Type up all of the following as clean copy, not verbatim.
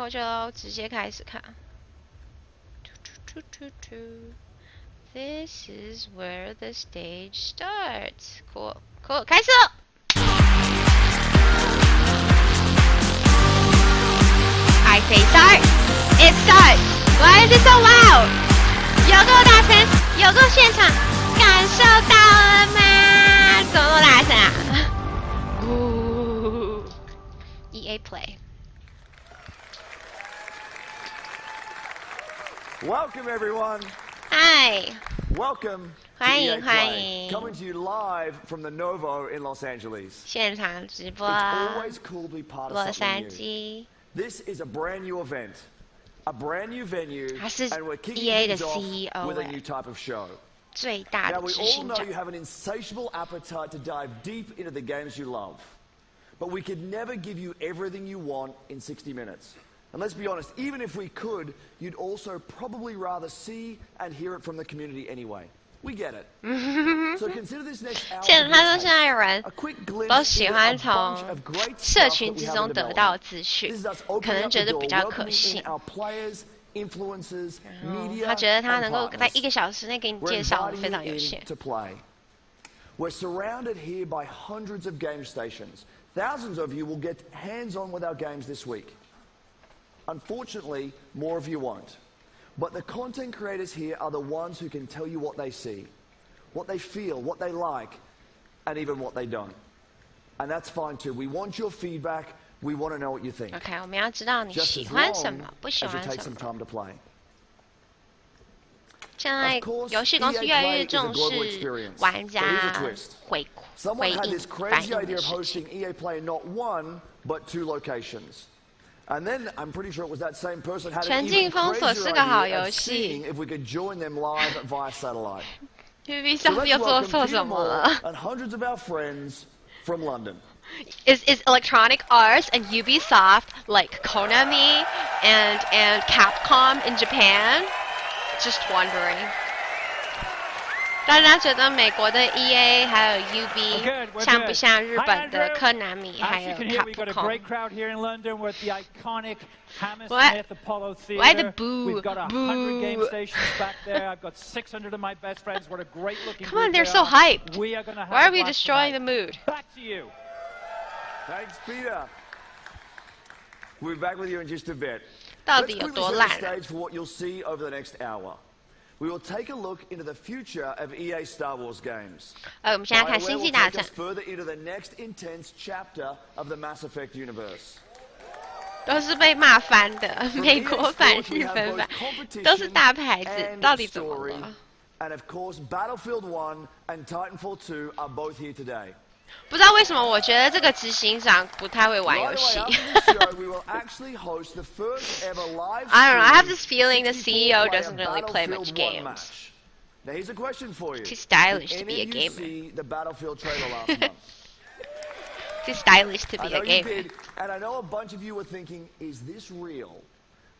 我就直接开始看。This is where the stage starts. Cool, cool. 开始了。I say start. It starts. Why is it so loud? 有够大声，有够现场，感受到了吗？怎么那么大声啊？EA Play. Welcome everyone. Hi. Welcome. 欢迎欢迎。Coming to you live from the Novo in Los Angeles. 现场直播。It's always cool to be part of 洛 something 杉 new. 矶。This is a brand new event, a brand new venue, 他是 and we're kicking EA 的 things off CEO with a new type of show. 最大 Now 的 we 执 all 行 know 长 you。have an insatiable appetite to dive deep into the games you love, but we could never give you everything you want in 60 minutes. And let's be honest, even if we could, you'd also probably rather see and hear it from the community anyway. We get it. So consider this next hour 现他说 to 现在有人 a quick glimpse 都喜 into 欢 a 从 bunch of great 社 stuff that 群 we 之 have 中 in 得到 development. 资讯 This is us， 可 opening 能 up 觉 the 得比 door, 较可 welcoming 信 in。our players, influencers, 他 media, 觉得他 and 能够在 partners. 1个小时内给你 We're 介绍 inviting 非常 you 有 in 限。 to play. We're surrounded here by hundreds of game stations. Thousands of you will get hands-on with our games this week. Unfortunately, more of you won't. But the content creators here are the ones who can tell you what they see, what they feel, what they like, and even what they don't. And that's fine too. We want your feedback. We want to know what you think. OK， 我们要知道你 Just 喜 as 欢什 long 么，不 as 喜 you 欢 take 什 some 么。 time to play. 现在 Of course, 游戏公司 EA 越来越 Play is a 重 global 视 experience. 玩家 So here's a twist. 回 Someone had 应 this 反 crazy 应 idea 的 of 事情。 hosting EA Play not one, but 2 locations. And then I'm pretty sure it was that same person had an 全境 even 封锁 crazier 是个好 idea 游 of 戏。 seeing if we could join them live via satellite. So Ubisoft let's 又做 welcome 错 Peter 什么 Moore 了 and hundreds of our friends from London. Is Electronic Arts and Ubisoft like Konami and Capcom in Japan? Just wondering. 大家觉得美国的 EA 还有 UB 像不像日本的科南米还有 Capcom? Why the boo? We've got 100 game stations back there. I've got 600 of my best friends. What a great looking Come on, group they're they so are. hyped. We are going to have Why are a we blast destroying tonight. the mood? Back to you. Thanks, Peter. We'll be back with you in just a bit. 到 Let's 底有 quickly 多 set 烂 the stage for what you'll see over the next hour. We will take a look into the future of EA Star Wars games. 我们现在看 BioWare 星 will 际大 take 战 us，further into the next intense chapter of the Mass Effect universe. 都是被骂翻的， From 美 EA 国版、 Sports, we 日 have 本 both 版， competition 都是大牌子， and 到底怎么 story. 了？ And of course, Battlefield 1 and Titanfall 2 are both here today. 不知道为什么，我觉得这个执行长不太会玩 Right 游 away 戏。 after the show, we will actually host the first ever live I don't know. I have this stream feeling the 64 CEO player doesn't really play much Battlefield 1 games. match. Now here's a question for you. Too stylish Did to be a any of you gamer. see the Battlefield trailer last month? Too stylish to I be know a you gamer. did, and I know a bunch of you were thinking, is this real?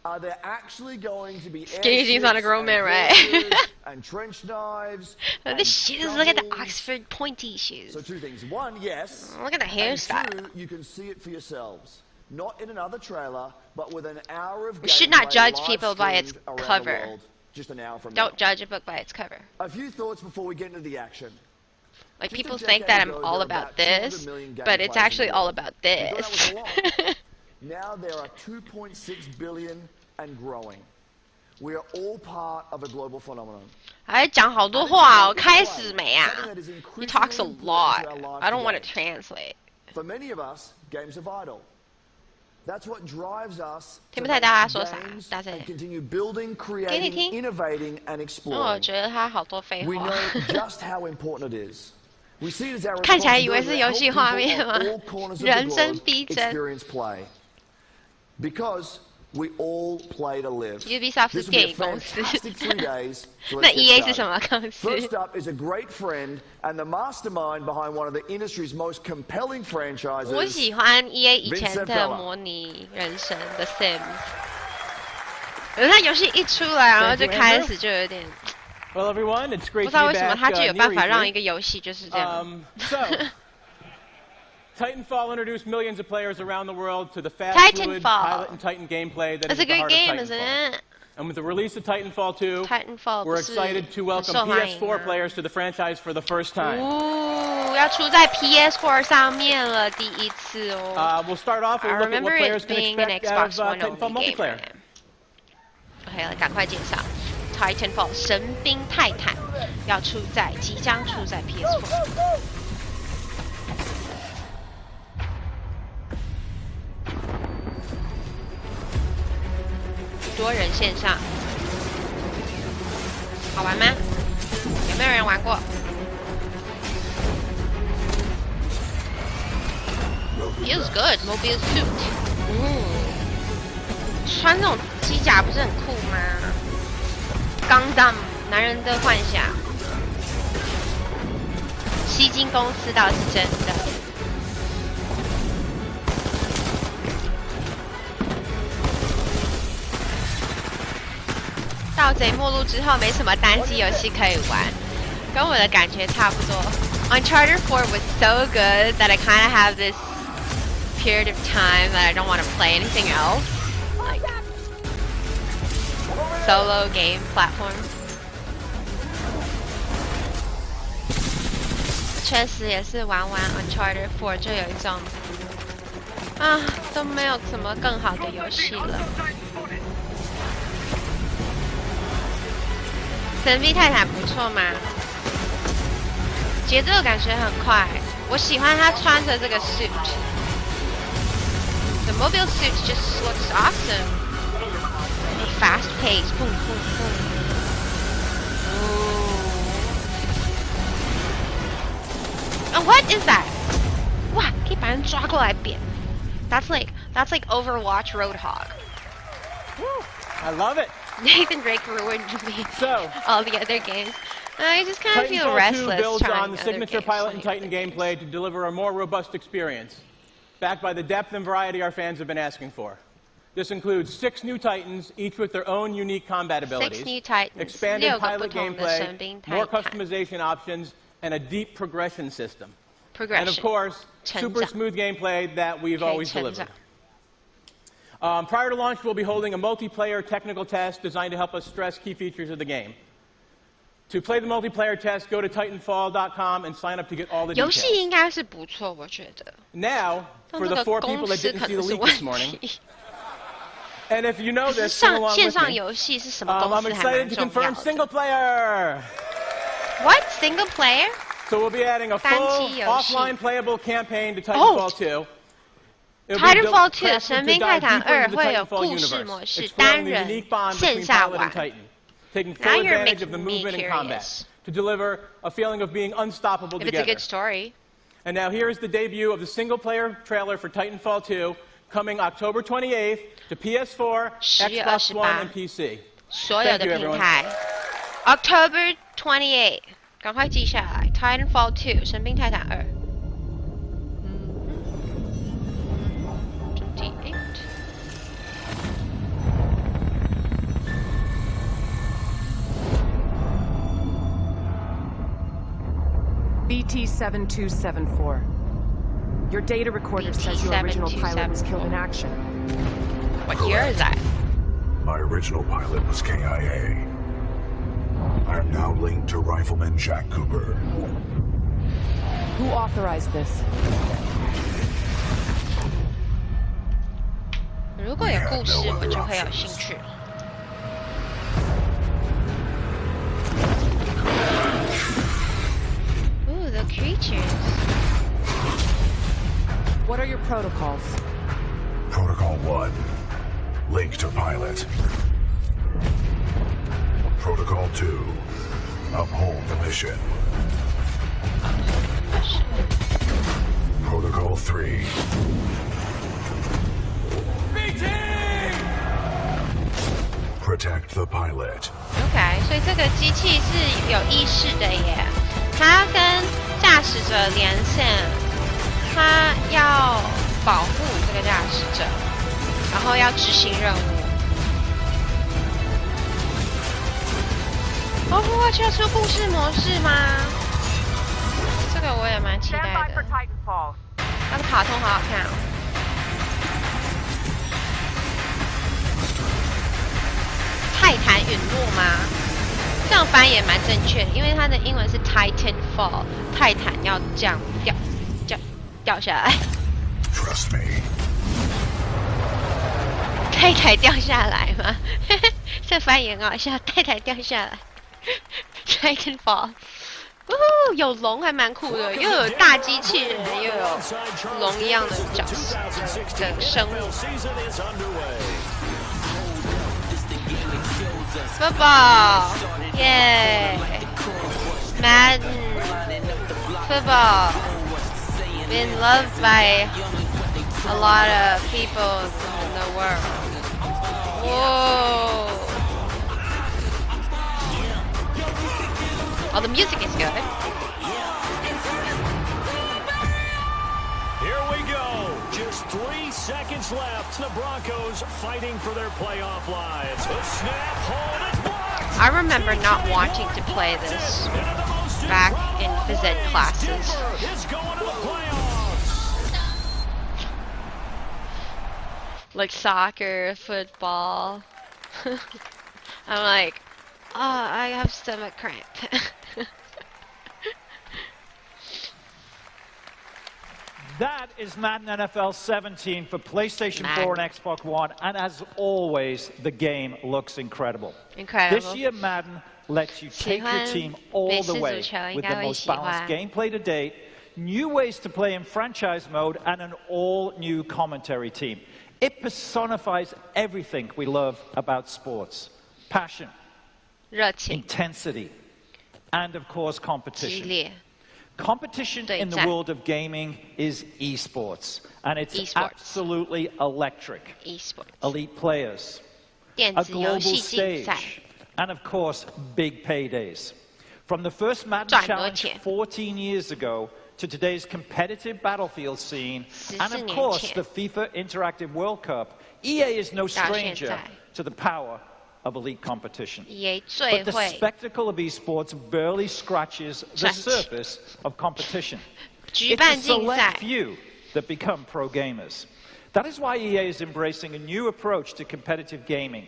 Are there actually going to be Skinny jeans on a airships grown man, and right? horses and trench knives and The shoes. Look at the shovels? Oxford pointy shoes. So 2 things. 1, yes. Look at the And hairstyle. 2, you can see it for yourselves. Not in another trailer, but with an hour of We should not gameplay judge live people by its streamed around the cover. world just an hour from Don't now. judge a book by its cover. A few thoughts before we get into the action. Like Just a people decade think that I'm ago, all there were about about 200 this, million game but it's players in actually the all world. about You thought this. that was a lot. Now there are 2.6 billion and growing. We are all part of a global phenomenon. 还讲好多话哦，开始没啊 Something that is？He talks a increasingly important lot. to our lives I don't want to today. translate. For many of us, games are vital. That's what drives us 听 to 不太 make 到他说啥， games 大声 and 点。 continue building, 给你 creating, 听。 innovating, and 因为我 exploring. 觉得他好多废 We 话 know。just how important it is. We see it as our 看起来以为 responsibility 是 to 游 help 戏 people 画面 on 吗 all corners of the 人真 globe 逼真。 experience play. Because we all play to live. Ubisoft 是 This will 电 be a 影公司。 fantastic 3 days. So 那 let's get EA 是 started. 什么公司？ First up is a great friend and the mastermind behind one of the industry's most compelling 我 franchises. 喜欢 EA 以前 Vincent 的 Bella 模拟人生的 Sims。可是他游戏一出来，然后就开始就有点 Well, everyone, it's 不 great 知道 to 为 be 什么 back 他就有 near 办法让一 E3. 个游戏就是这样。So, Titanfall introduced millions of players around the world to the fast, fluid pilot and Titan gameplay that is at the heart of Titanfall. It's a good game, isn't it? And with the release of Titanfall 2, we're excited to welcome PS4 players to the franchise for the first time. 要出在 PS4 上面了，第一次哦。 We'll start off with a look at what players can expect out of Titanfall multiplayer. OK， 来赶快介绍 Titanfall 神兵泰坦要即将出在 PS4。 多人线上，好玩吗？有没有人玩过 ？Feels good, mobile suit。穿这种机甲不是很酷吗？钢弹，男人的幻想。吸金公司倒是真的。 盗贼末路之后没什么单机游戏可以玩，跟我的感觉差不多。Uncharted 4 was so good that I kind of have this period of time that I don't want to play anything else, like solo game platform. 确实也是玩完 Uncharted 4就有一种都没有什么更好的游戏了。 神兵泰坦不错嘛，节奏感觉很快，我喜欢他穿着这个 suit。The mobile suit just looks awesome. Fast pace, boom, boom, boom. And what is that? 哇，可以把人抓过来扁。That's like Overwatch Roadhog. I love it. Nathan Drake ruined me. So, all the other games. I just kind of feel restless. Titanfall 2 builds on the other signature games pilot and Titan gameplay to deliver a more robust experience, backed by the depth and variety our fans have been asking for. This includes 6 new Titans, each with their own unique combat abilities, 6 new Titans, expanded pilot gameplay, more customization options, and a deep progression system. And of course, super smooth gameplay that we've always delivered. Prior to launch, we'll be holding a multiplayer technical test designed to help us stress key features of the game. To play the multiplayer test, go to Titanfall.com and sign up to get all the details. 游戏应该是不错，我觉得。 Now, for the 4 people that didn't see the leak this morning, and if you know this, sing along with 线上 me. 游戏是什么公 I'm 司还 excited 蛮 to 重 confirm 要的。 single player. What single player? So we'll be adding a full 单机游戏。 offline playable campaign to Titanfall 2. Titanfall 2 神兵泰坦2会有故事模式，单人线下玩。 Taking full Now you're advantage of the making me movement and combat curious. to deliver a feeling of being unstoppable If it's a together. good story. And now here is the debut of the single-player trailer for Titanfall 2, coming October 28th to PS4, Xbox One, and PC. 所有的平台。October 28，赶快记下来。Titanfall 2，神兵泰坦2。28。 BT-7274. Your data recorder says your original pilot was killed in action. What year is that? My original pilot was KIA. I am now linked to Rifleman Jack Cooper. Who authorized this? 如果有故事，我就会有兴趣。 The creatures. What are your protocols? Protocol 1. Link to pilot. Protocol 2. Uphold the mission. Protocol 3. Protect the pilot. OK， 所以这个机器是有意识的耶。 它跟驾驶者连线，它要保护这个驾驶者，然后要执行任务。Overwatch 要出故事模式吗？这个我也蛮期待的。它的卡通好好看哦。泰坦陨落吗？这样翻译也蛮正确的，因为它的英文是 Titan Fall， 泰坦要这样掉下来。Trust me. 太太掉下来吗？这翻译很好笑，太太掉下来。Titan Fall， 有龙还蛮酷的，又有大机器人，又有龙一样的角色的生物。Football， 耶 ！Madden football been loved by a lot of people in the world. Whoa! Oh, the music is good. Here we go. Just 3 seconds left. The Broncos fighting for their playoff lives. The snap, hold, it's blocked. I remember not wanting to play this back in phys ed classes. It's going to the playoffs. Like soccer, football. I'm like, oh, I have stomach cramp. That is Madden NFL 17 for PlayStation 4 and Xbox One, and as always, the game looks incredible. Incredible. This year, Madden lets you take your team all the way with the most balanced gameplay to date, new ways to play in franchise mode, and an all-new commentary team. It personifies everything we love about sports. Passion, 热情 intensity, and of course, 激 competition. 烈 Competition in the world of gaming is esports, and it's absolutely electric. esports Elite players, 电 a 子游 global 戏竞赛 stage, and of course, big paydays. From the first Madden 赚很多 Challenge 钱 14 years ago to today's competitive battlefield scene, and 14 of 年 course, 前 the FIFA Interactive World Cup, EA is no 到现 stranger 在 to the power of elite competition. EA 最 But the 会 spectacle of esports barely scratches the 赚钱 surface of competition. 举 It's 办 a 竞赛 select few that become pro gamers. That is why EA is embracing a new approach to competitive gaming.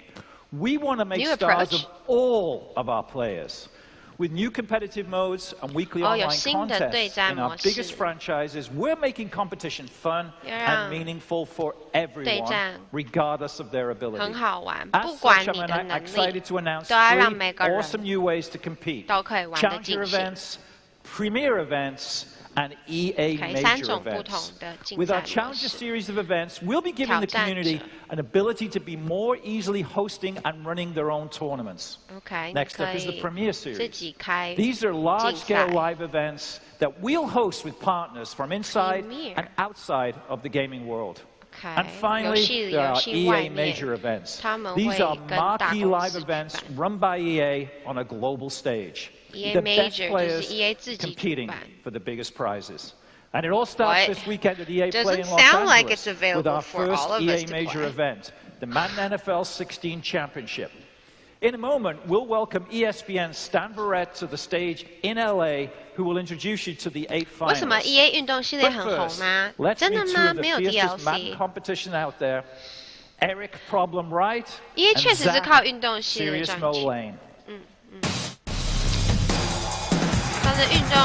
We want to make New stars approach? of all of our players. With new competitive modes and weekly 有 online 新的对 contests 战 in our 模式 biggest franchises, we're making competition fun 要让 and meaningful for 对 everyone, 战 regardless of their 很 ability. 好玩， As 不管 such, 你 I'm 的能力 excited to announce 都要让 3每个人 awesome new ways to compete. 都可以玩得 Challenger 尽兴。 events, premier events, and EA 可以三 major 种不同 events. 的竞 With 赛 our 模 Challenger 式。 series of events, we'll be giving the 挑战者 community an ability to be more easily hosting and running their own tournaments. OK， Next 你 up 可 is the 以 Premier 自 Series. 己开 These are large-scale 竞赛 live events that we'll host with partners from inside Premier and outside of the gaming world. OK， And 游 finally, 戏 there 游 are 戏外 EA 面 major events. 他们 These 会 are 跟大 marquee 公 live 司举 events 办。 run by EA on a global stage. EA The best major 就 players 是 EA 自己举 competing 办。 for the biggest prizes. And it all starts What? this weekend at EA Play Doesn't in Los sound like Angeles it's available with our for first all of us EA to major play. event, the Madden NFL 16 Championship. In a moment, we'll welcome ESPN's Stan Barrett to the stage in LA, who will introduce you to the 8 为什么 finalists. EA 运动系列 But 很红 first, 吗？ let's 真的 meet two 吗？ of the 没有 fiercest Madden DLC。 competition out there, Eric Problem Wright EA and 确实是 Zach 靠运动系列 Serious 赚 Mo 钱。 Lane. 但是运动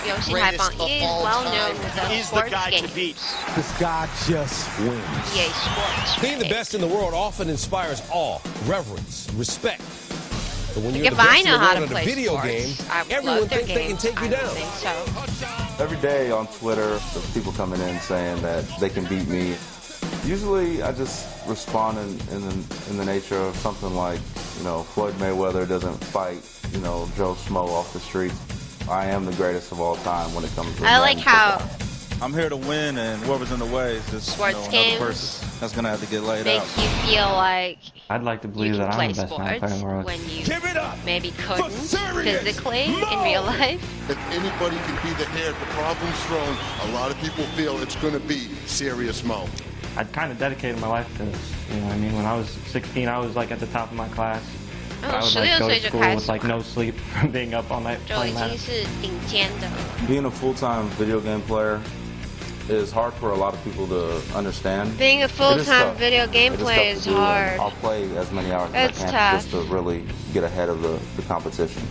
游戏排行 EA is well known with the He's the sports guy to games. beat. This guy just wins. EA Sports. Being the best in the world often inspires awe, reverence, respect. But when you're If the best I in know the how world to at a play video sports, game, I would everyone love their thinks they can games. take you I don't down. think so. Every day on Twitter, there's people coming in saying that they can beat me. Usually, I just respond in the nature of something like, Floyd Mayweather doesn't fight, Joe Schmo off the streets. I am the greatest of all time when it comes to I like how I'm here to win, and whoever's in the way is just sports another games person that's gonna have to get laid make out. you feel like I'd like to you believe can that play I'm the best player in sports the world. when you Give it up maybe couldn't serious physically in real life. If anybody can be the head, the problem's thrown. A lot of people feel it's going to be Serious Mo. I'd kind of dedicated my life to this. You know what I mean? When I was 16, I was like at the top of my class. I would like go to school with like no sleep from being up all night 就已 playing 经 Madden. 是顶尖的了。 Being a full-time video game player is hard for a lot of people to understand. Being a full-time video game player is hard. I'll play as many hours as I can just to really get ahead of the competition.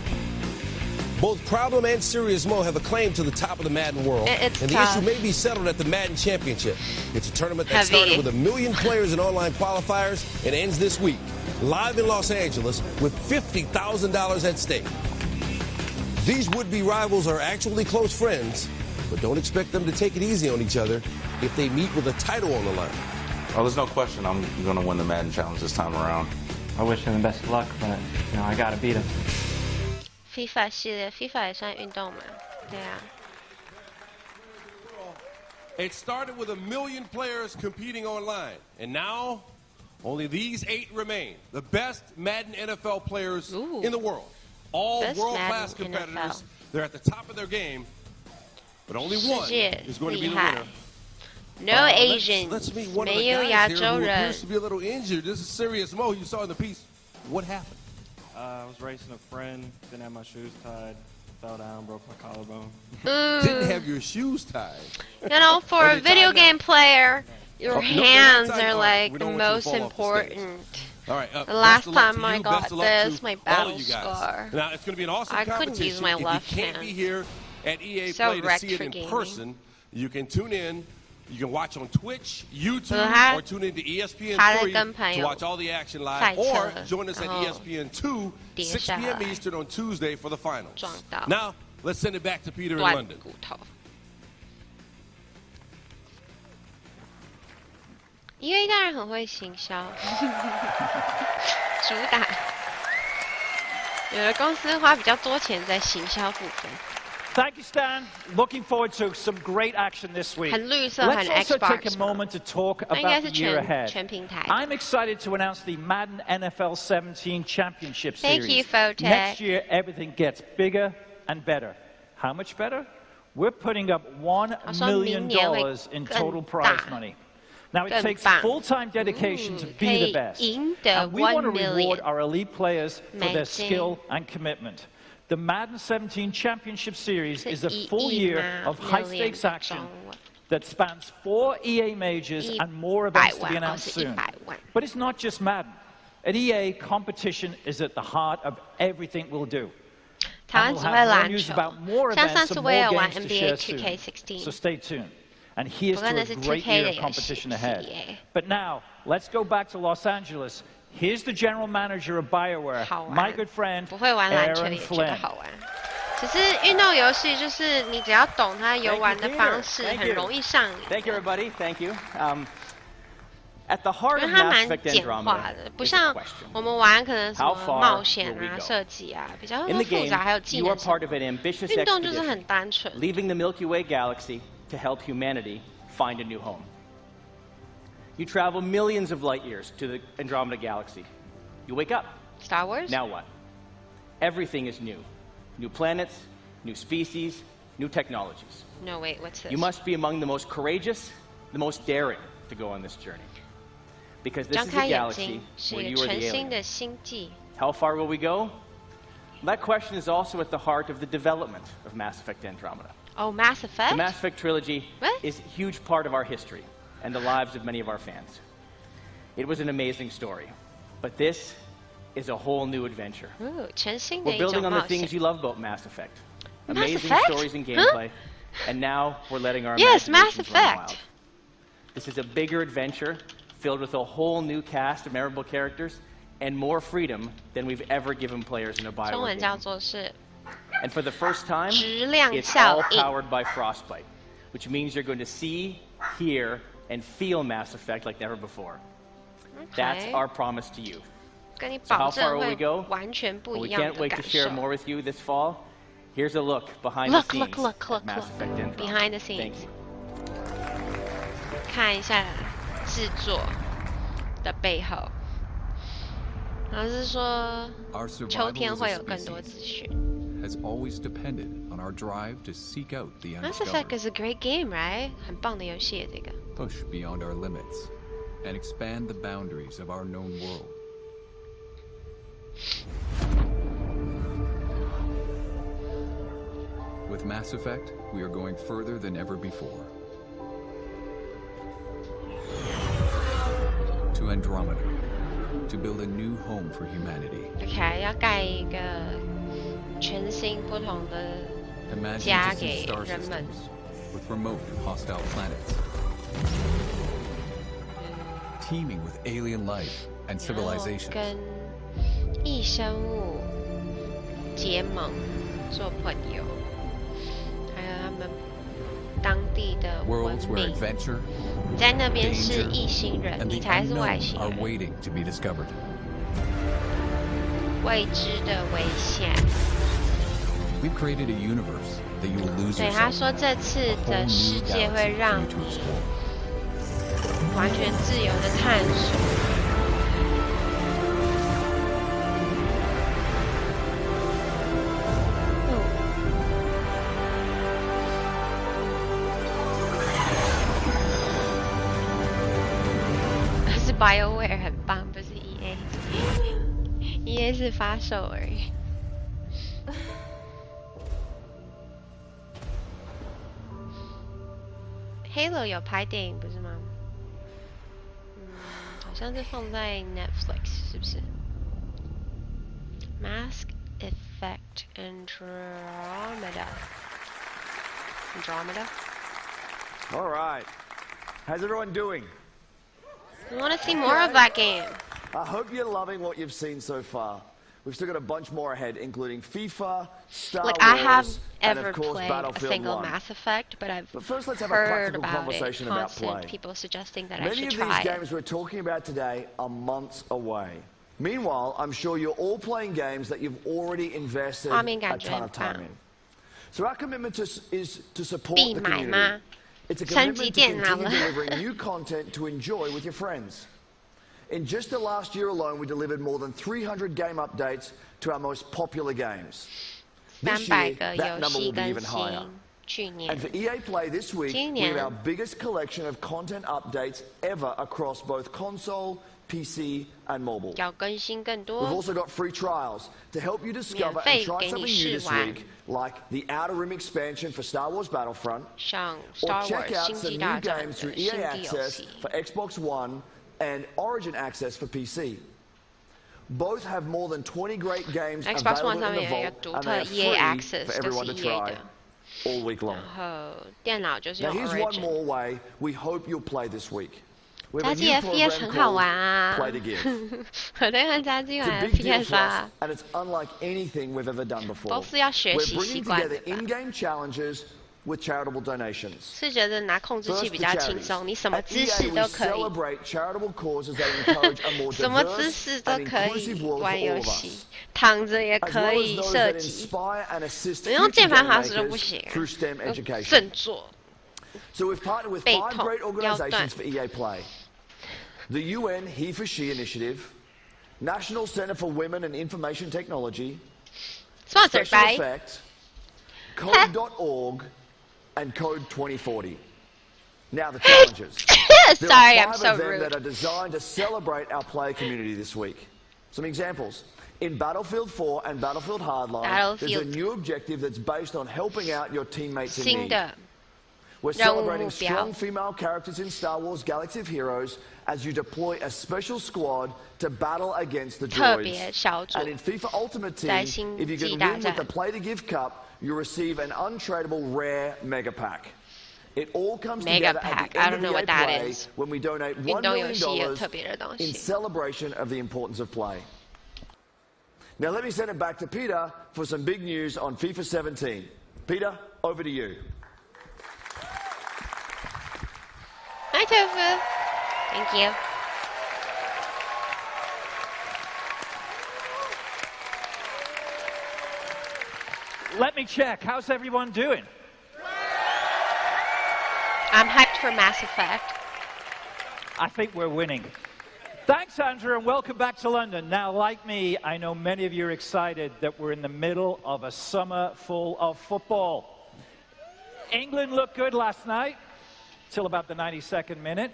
Both Problem and Serious Mo have a claim to the top of the Madden world, and the issue may be settled at the Madden Championship. It's a tournament that started with 1 million players in online qualifiers and ends this week, live in Los Angeles, with $50,000 at stake. These would-be rivals are actually close friends, but don't expect them to take it easy on each other if they meet with a title on the line. Oh, there's no question I'm going to win the Madden Challenge this time around. I wish him the best of luck, but I got to beat him. FIFA 系列 FIFA 也算运动嘛？对啊。It started with 1 million players competing online, and now only these 8 remain. The best Madden NFL players in the world. All world-class competitors. They're at the top of their game, but only one is going to be the winner. No Asians. Let's meet one of the guys here who appears to be a little injured. This is Serious Mo. You saw in the piece. What happened? I was racing a friend, didn't have my shoes tied, fell down, broke my collarbone. Didn't have your shoes tied. You know, for a video game player, your hands are like the most important. All right, the last time I got this, my battle scar. Now, it's going to be an awesome I couldn't use my left hand. If you can't be here at EA Play to see it in person, you can tune in. You can watch on Twitch, YouTube, or tune into ESPN3 to watch all the action live, or join us at ESPN2, 6 p.m. Eastern on Tuesday for the finals. Now, let's send it back to Peter in London. EA 当然很会行销，主打。有的公司花比较多钱在行销部分。Thank you, Stan. Looking forward to some great action this week. Let's also take a moment to talk about the year ahead. I'm excited to announce the Madden NFL 17 Championship Series. Thank you, Photek. Next year, everything gets bigger and better. How much better? We're putting up $1 million in total prize money. Now, it takes full-time dedication to be the best. And we want to reward our elite players for their skill and commitment. The Madden 17 Championship Series is a full year of high-stakes action that spans 4 EA majors and more events to be announced soon. But it's not just Madden. At EA, competition is at the heart of everything we'll do. And we'll have more news about more events and more games to share soon. So stay tuned. And here's to a great year of competition ahead. But now, let's go back to Los Angeles. Here's the general manager of BioWare, my good friend, Aaron Flynn. 其实运动游戏就是你只要懂它游玩的方式，很容易上瘾。 Thank you, everybody. Thank you. At the heart 因 of 为它 Mass 蛮 Effect 简化 Andromeda 的，不像我们玩可能什么 How far 冒险 will we 啊、 go? 设计啊，比较 In the 复 game, 杂，还有技 you are 能。 part of an ambitious 运动就是 expedition, 很单纯。 leaving the Milky Way galaxy to help humanity find a new home. You travel millions of light years to the Andromeda galaxy. You wake up. Star Wars? Now what? Everything is new. New planets, new species, new technologies. No, wait, what's this? You must be among the most courageous, the most daring to go on this journey. Because this 张 is 开 a 眼 galaxy 睛，是 where 一 you 个 are 全 the 新 alien. 的星际。 How far will we go? That question is also at the heart of the development of Mass Effect Andromeda. Oh, Mass Effect? The Mass Effect trilogy is a huge part of our history and the lives of many of our fans. It was an amazing story, but this is a whole new adventure. Ooh, 全新的 We're 一种 building on 冒 the things 险。 you love about Mass Effect. Mass Amazing Effect? stories and gameplay, and now we're letting our Yes, Mass imaginations run Effect. wild. This is a bigger adventure filled with a whole new cast of memorable characters and more freedom than we've ever given players in a 中 BioWare 文叫 game. 做是 And for the first time, 质量 it's 效 all 应。 powered by Frostbite, which means you're going to see, hear, and feel Mass Effect like never before. That's Okay. our promise to you. 跟你 So 保 how far 证 will we 会 go? 完全不 Well, 一 we 样 can't 的 wait 感 to share 受。 more with you this fall. Here's a look behind the Look, scenes look, look, of look, Mass look. Effect Andromeda. Behind the Thank scenes. you. 看一下制作的背后，然后是说 Our 秋 survival 天 as 会 a 有更多 species 资讯。 has always depended on our drive to seek out the Mass Effect undiscovered, is a great game, right? 很棒的游戏，这个。 push beyond our limits, and expand the boundaries of our known world. With Mass Effect, we are going further than ever before. Andromeda to build a new home for humanity. OK， 要盖一个全新不同的家给人们。 With remote and hostile planets, teeming with alien life and civilizations. 跟异生物结盟做朋友，还有他们当地的文明。你在那边是异星人，你才是外星人。未知的危险。 We've created a universe that you will lose 对，他说这次的世界会让你完全自由的探索。是 BioWare 很棒，不是 EA。EA 是发售而已。 Halo 有拍电影不是吗？好像是放在 Netflix 是不是 ？Mask Effect Andromeda. All right. How's everyone doing? We want to see more of that game. I hope you're loving what you've seen so far. We've still got a bunch more ahead, including FIFA, Star Wars, I have and ever of course played Battlefield a single 1. Mass Effect, but I've first, let's have a heard practical about conversation it. about Constant play. people suggesting that I Many should of try these games we're talking about today are months away. Meanwhile, I'm sure you're all playing games that you've already invested a ton of time in. So our commitment is to support the community. It's a commitment to continue delivering new content to enjoy with your friends. In just the last year alone, we delivered more than 300 game updates to our most popular games. This year, that number will be even higher. And for EA Play this week, we have our biggest collection of content updates ever across both console, PC, and mobile. We've also got free trials to help you discover and try something new this week, like the Outer Rim expansion for Star Wars Battlefront, or check out some new games through EA Access for Xbox One and Origin Access for PC. Both have more than 20 great games available in the vault, and they are free for everyone to try all week long. Now here's one more way we hope you'll play this week. We have a new program called Play to Give. It's a big deal for us, and it's unlike anything we've ever done before. We're bringing together in-game challenges with charitable donations. 是觉得拿控制器比较轻松，你什么姿势 EA, 都 we 可以， celebrate charitable causes that encourage a more 什么姿 diverse 势都 and 可 inclusive 以 world for 玩 all 游 of 戏 us.，躺着也 As 可 well 以 as those 射 that 击， inspire and assist 不用 future 键盘 game 滑石都不 makers 行， through STEM 要 education. 振作。 So we've partnered with 背 5 痛 great 腰断 organizations for EA Play. The UN He for She Initiative, National Center for Women and Information Technology, Sponsored Special by Effect, Code.org, and Code 2040. Now the challenges. There Sorry, are 5 I'm so of them rude. that are designed to celebrate our player community this week. Some examples. In Battlefield 4 and Battlefield Hardline, there's a new objective that's based on helping out your teammates in 新 need. 的 We're 任务目 celebrating 标 strong female characters in Star Wars Galaxy of Heroes as you deploy a special squad to battle against the 特别 droids. 小组 And in FIFA Ultimate 在 Team, 星 if you 际 can 大 win with the 战 Play to Give Cup, you receive an untradeable rare Mega Pack. It all comes Mega together Pack. at the I end don't of know EA what that Play is. when we donate $1 运动游 million 戏也有特别的东 in 西。 celebration of the importance of play. Now let me send it back to Peter for some big news on FIFA 17. Peter, over to you. Hi, Tofu. Thank you. Let me check. How's everyone doing? I'm hyped for Mass Effect. I think we're winning. Thanks, Andrew, and welcome back to London. Now, like me, I know many of you are excited that we're in the middle of a summer full of football. England looked good last night, till about the 92nd minute.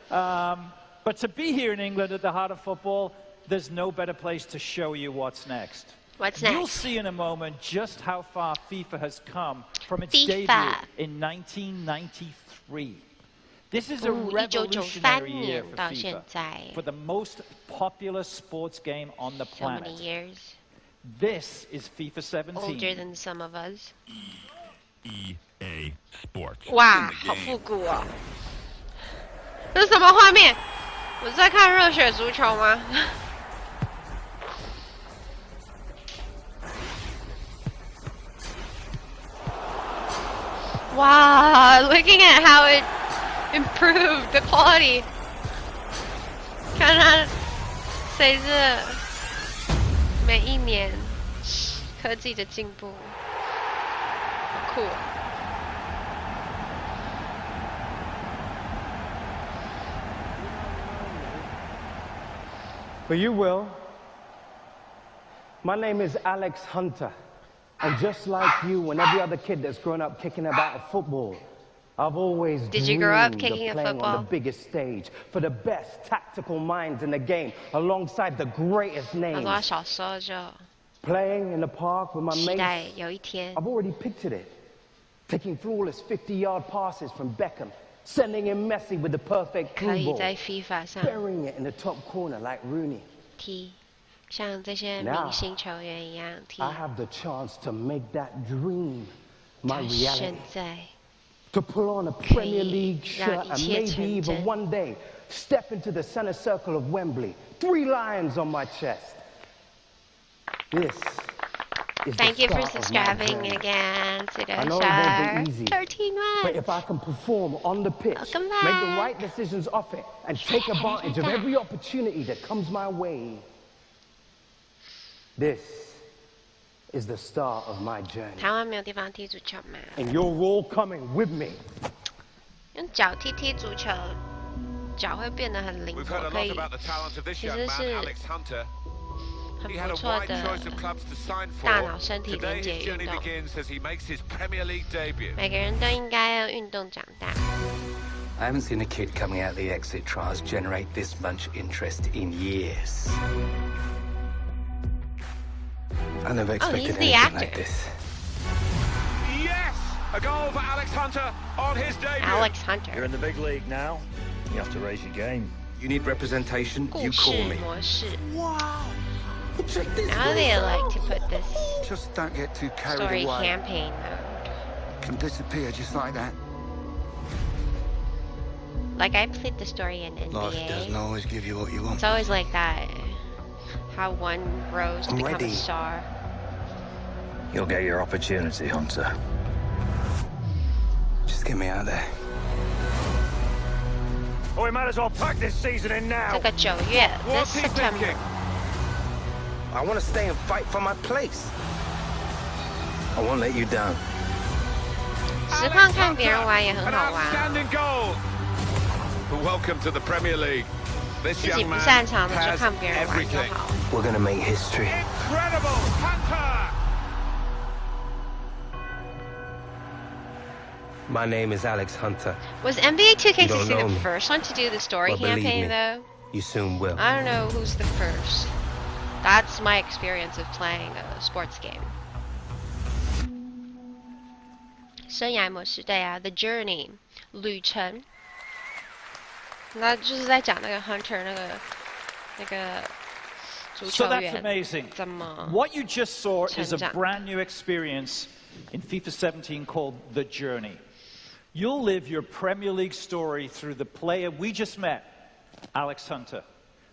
But to be here in England at the heart of football, there's no better place to show you what's next. What's next? You'll see in a moment just how far FIFA has come from its FIFA. debut in 1993. This is a revolutionary year for FIFA, for the most popular sports game on the planet. So many years. This is FIFA 17. Older than some of us. EA Sports. 哇，好复古啊！这是什么画面？我在看热血足球吗？哇 ，looking at how it improved the quality， 看它随着每一年科技的进步，好酷。But you will. My name is Alex Hunter. And just like you and every other kid that's grown up kicking about a football, I've always dreamed of playing on the biggest stage for the best tactical minds in the game, alongside the greatest names. Playing in the park with my mates, I've already pictured it. Taking flawless 50-yard passes from Beckham, sending in Messi with the perfect through ball, burying it in the top corner like Rooney. Now, I have the chance to make that dream my reality. To pull on a Premier League shirt and maybe even one day step into the center circle of Wembley. 3 lions on my chest. This is Thank you for the start subscribing again to I know Char. it won't be easy, 13 months. but if I can perform on the pitch, make the right decisions off it, and take advantage of every opportunity that comes my way, this is the start of my journey. 台湾没有地方踢足球吗？ And you're all coming with me. 用脚踢足球，脚会变得很灵活，可以，其实是很不错的大脑身体连接运动。每个人都应该要运动长大。 I haven't seen a kid coming out the exit trials generate this much interest in years. I never expected anything like this. Yes! A goal for Alex Hunter on his debut. Alex Hunter. You're in the big league now. You have to raise your game. You need representation, you call me. Wow. Now they like to put this Just don't get too carried story away. campaign mode. Can disappear just like that. Like I played the story in NBA. Life doesn't always give you what you want. It's always like that. How one grows to become a star. You'll get your opportunity, Hunter. Just get me out there. Oh, we might as well pack this season in now. 这个9月 this September. I want to stay and fight for my place. I won't let you down. 实况看别人玩也很好玩。 Welcome to the Premier League. This 自己 young 不 man 擅长的就 has 看别人玩就 everything. 好。 We're gonna make history. Incredible Hunter! My name is Alex Hunter. Was NBA You 2K16 don't know the me. first one to do the story Well, believe campaign me, though? You soon will. I don't know who's the first. That's my experience of playing a sports game. 生涯模式对啊 ，The Journey 旅程，那就是在讲那个 Hunter 那个足球 So that's 员 amazing. 怎么 What you just saw is a 成长。 brand new experience in FIFA 17 called The Journey. You'll live your Premier League story through the player we just met, Alex Hunter.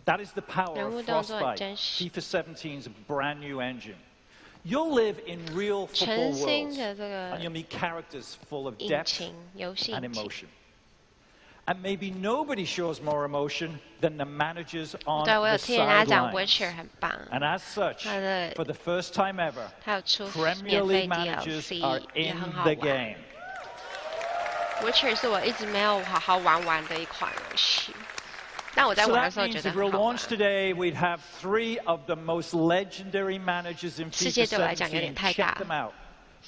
That is the power 人物 of 动作很 Frostbite, 真实， FIFA 17's brand new engine. You'll live in real football 全新 worlds, 的这个 and you'll meet characters full of 引 depth 擎游戏 and 引擎。 emotion. And maybe nobody shows more emotion than the managers on 对，我有 the 听人家讲 sidelines. Witcher 很棒， And as such, 他的 for the first time ever, 还有出 Premier 免费 League managers DLC are 也 in 很好 the 玩。 game. Witcher 是我一直没有好好玩的一款游戏，但我在 So 玩的 that 时候觉 means 得 if we're 很好玩。 launched today, we'd have 3 of the most legendary managers in 世界 FIFA 对我来讲有 17. 点太大 Check them out.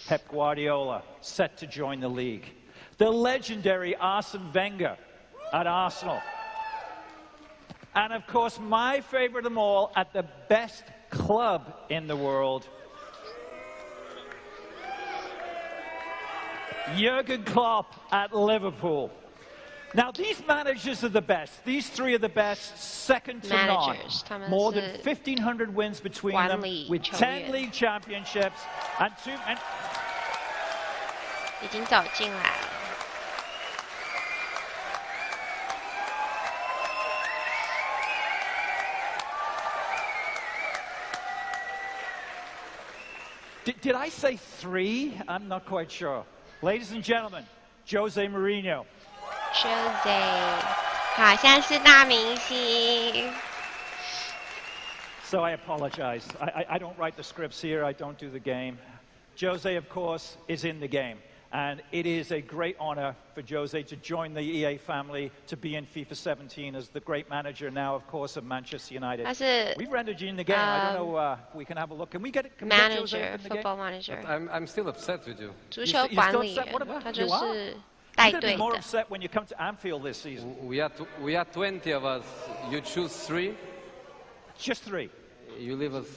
Pep Guardiola, set to join the league. The legendary Arsene Wenger at Arsenal. And of course, my favorite of them all, at the best club in the world, Jurgen Klopp at Liverpool. Now, these managers are the best. These three are the best, second to none. More than 1,500 wins between them, with 10 league championships and 2...已经走进来了。Did I say 3? I'm not quite sure. Ladies and gentlemen, Jose Mourinho. Jose, 好，现在是大明星。So I apologize. I don't write the scripts here. I don't do the game. Jose, of course, is in the game. And it is a great honor for Jose to join the EA family, to be in FIFA 17 as the great manager now, of course, of Manchester United. We've rendered you in the game. I don't know. We can have a look. Can we get manager, football manager? I'm still upset with you. 足球管理员，他就是带队的。You're more upset when you come to Anfield this season. We are 20 of us. You choose 3. Just 3. You leave us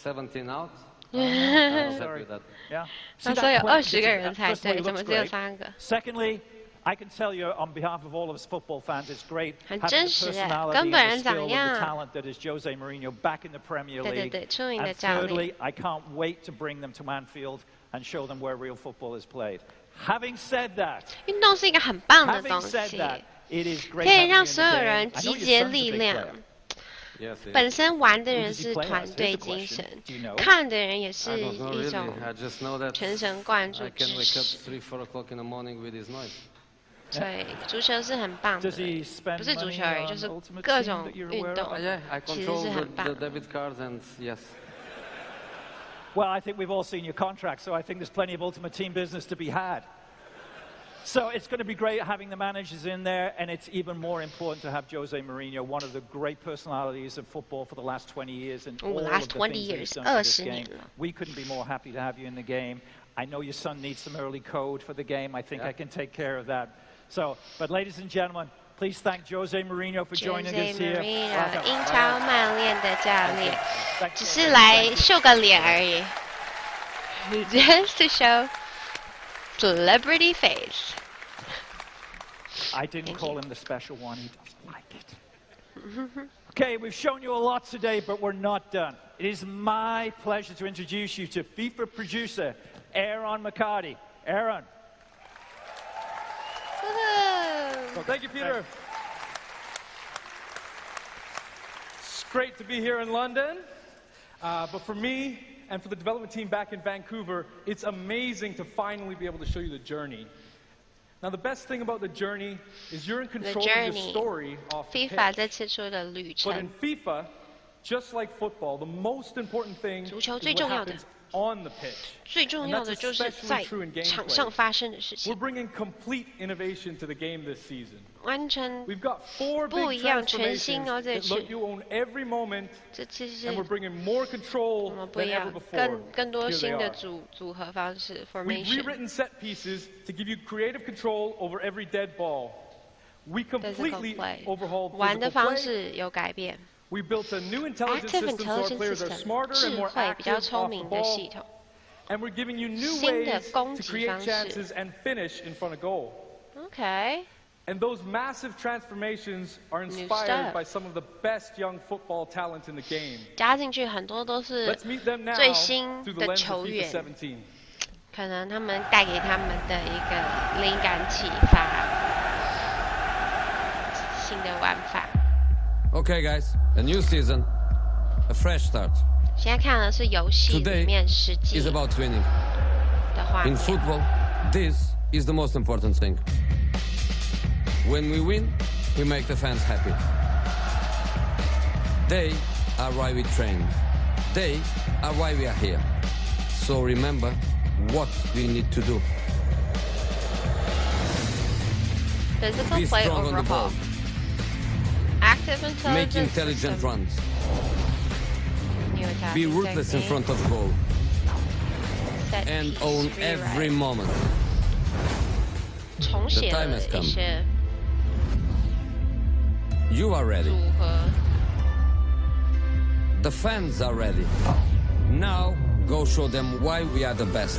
17 out. Sorry. Yeah. 他说有20个人才对，怎么只有3个 ？Secondly, I can tell you on behalf of all of us football fans, it's great having the 真实 personality 跟 and 本 the 人长 skill 一 and 样 the talent that is Jose Mourinho back in the Premier 对对 League. 对，出名的 And 教练。 thirdly, I can't wait to bring them to Anfield and show them where real football is played. Having said that, 运动是一个很棒的东 having said 西， that, it is great 可以 having you 让 in 所有 the 人 game. I 集 know your 结 son's a 力 big 量 player.。本身玩的人是团队精神，看的人也是一种全神贯注支持。对，足球是很棒的，不是足球而已，就是各种运动，其实是很棒的。Well, I think we've all seen your contract, so I think there's plenty of Ultimate Team business to be had. So it's going to be great having the managers in there, and it's even more important to have Jose Mourinho, one of the great personalities of football for the last 20 years, and all of the things he's done for this game. We couldn't be more happy to have you in the game. I know your son needs some early code for the game. I think I can take care of that. So, but ladies and gentlemen, please thank Jose Mourinho for joining us here. Jose Mourinho, 英超曼联的教练，只是来秀个脸而已，just to show celebrity face. I didn't call him the special one. He doesn't like it. Okay, we've shown you a lot today, but we're not done. It is my pleasure to introduce you to FIFA producer Aaron McCarty. Aaron. Well, thank you, Peter. It's great to be here in London, but for me and for the development team back in Vancouver, it's amazing to finally be able to show you the journey. Now, the best thing about the journey is you're in control of your story off the pitch. But in FIFA, just like football, the most important thing is what happens on the pitch. 最重要的就是在场上发生的事情。 We're bringing complete innovation to the game this season. 完全 We've got 4 不 big 一样，全新哦，这 transformations 次 that let you own every moment, 这次是 and we're bringing more control 不一 than 样 ever，before. 更多 Here 新 they 的 are. 组合方式 We've formation。 rewritten set pieces to give you creative control over every dead ball. We completely overhauled 玩的 physical 方 play. 式有改变。 We built a new intelligence Active system so our intelligence players are system， smarter and 智 more 慧比较 active 聪 off the 明的系 ball. 统。 And we're giving you new 新的 ways 攻 to 击 create 方式。 chances and finish in front of goal. Okay. And those massive transformations are inspired by some of the best young football talent in the game. 加进去很多都是 Let's meet them now 最新 through the 的 lens 球 of FIFA 员， 17. 可能他们带给他们的一个灵感启发，新的玩法。 Okay, guys, a new season, a fresh start. 现在看的是游戏里面实际 is about winning. 的画 In 面。 football, this is the most important thing. When we win, we make the fans happy. They are why we train. They are why we are here. So remember what we need to do. Physical Be play strong on the overhaul. ball. Active Make intelligence intelligent system. runs. New attacking Be ruthless in technique. front of goal. Set And piece own rewrite. every moment. 重写 The time 了 has 一 come. 些 You are ready. 组合。 The fans are ready. Now, go show them why we are the best.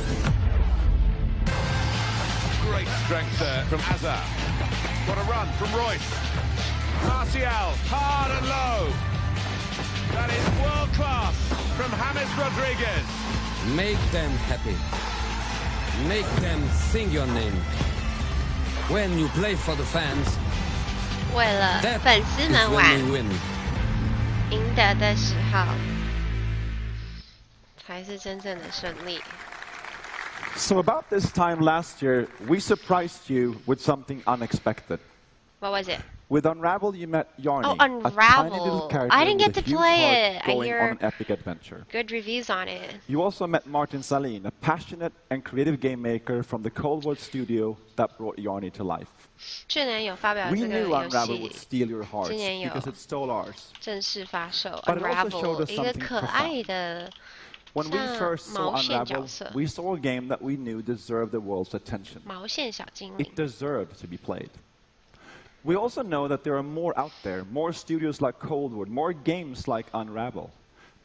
Great strength there from Azar. What a run from Royce. Martial, hard and low. That is world class from James Rodriguez. Make them happy. Make them sing your name. When you play for the fans, 为了 that 粉丝 is 们 when 玩 we win. 赢得的时候，才是真正的胜利。 So about this time last year, we surprised you with something unexpected. What was it? With Unravel, you met Yarny, Oh, a tiny little Unravel. character I didn't with get a to huge play heart it. I going hear on an epic adventure. good reviews on it. You also met Martin Salin, a passionate and creative game maker from the Cold War studio that brought Yarny to life. 去年有发表 We 这个 knew 游 Unravel 戏 would，steal your hearts 今年有 because it stole ours. 正式发售 But it also showed Unravel， us 一个 something 可爱的 When we 像 first saw 毛线角 Unravel, 色， we saw a game that we knew deserved the world's attention. 毛线小精灵 It。deserved to be played. We also know that there are more out there, more studios like Coldwood, more games like Unravel.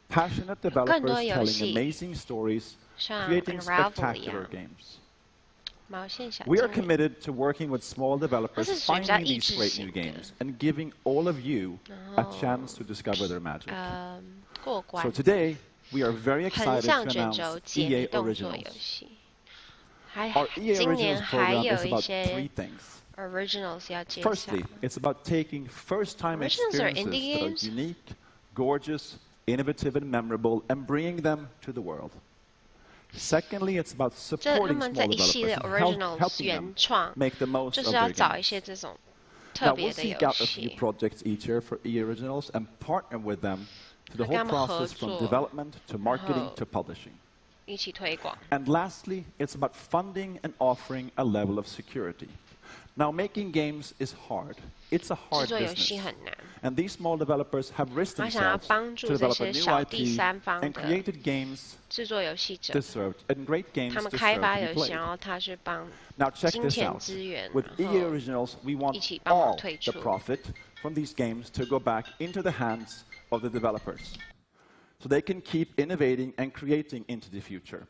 Passionate developers 更多游 telling 戏 amazing stories, 像 creating Unravel 一 spectacular 样， games. 毛线小 We are 精灵。 committed to working with small 它 developers 是属于比较 finding 益 these 智 great 型 new 的， games and giving all of you a 然后 chance to discover their magic. 过关 So。today, we are very 横 excited 向 to 卷 announce 轴解 EA 谜动作 Originals. 游戏，还 Our EA 今年 Originals 还 program 有 is 一 about 些 three things. Originals 要介绍。 Firstly, it's about taking first-time Originals are experiences indie that games? are unique, gorgeous, innovative, and memorable, and bringing them to the world. Secondly, it's about 这他 supporting 们 small 在一系 developers 列 and Originals helping 原 them 创， make the most 就 of 是要 their 找一 games. 些这种 Now, 特 we'll 别的 seek 游 out a few 戏， projects each year for EA Originals and partner with them through the 跟他 whole 们合 process from 作， development to marketing 然后 to publishing. 一起推广。 And lastly, it's about funding and offering a level of security. Now, making games is hard. It's a 制 hard 作游戏 business. 很难， And these small developers have risked 我想要 themselves 帮助 to 这 develop 些 a new 小第 IP 三方 and 的 created games 制作游戏者， deserved, and great games 他们 deserve 开 to 发 be 游戏， played. 然后他去帮 Now check 金 this 钱 out. 资源， With 然 EA 后 Originals, we want 一起帮忙 all 退 the 出。 profit from these games to go back into the hands of the developers, so they can keep innovating and creating into the future.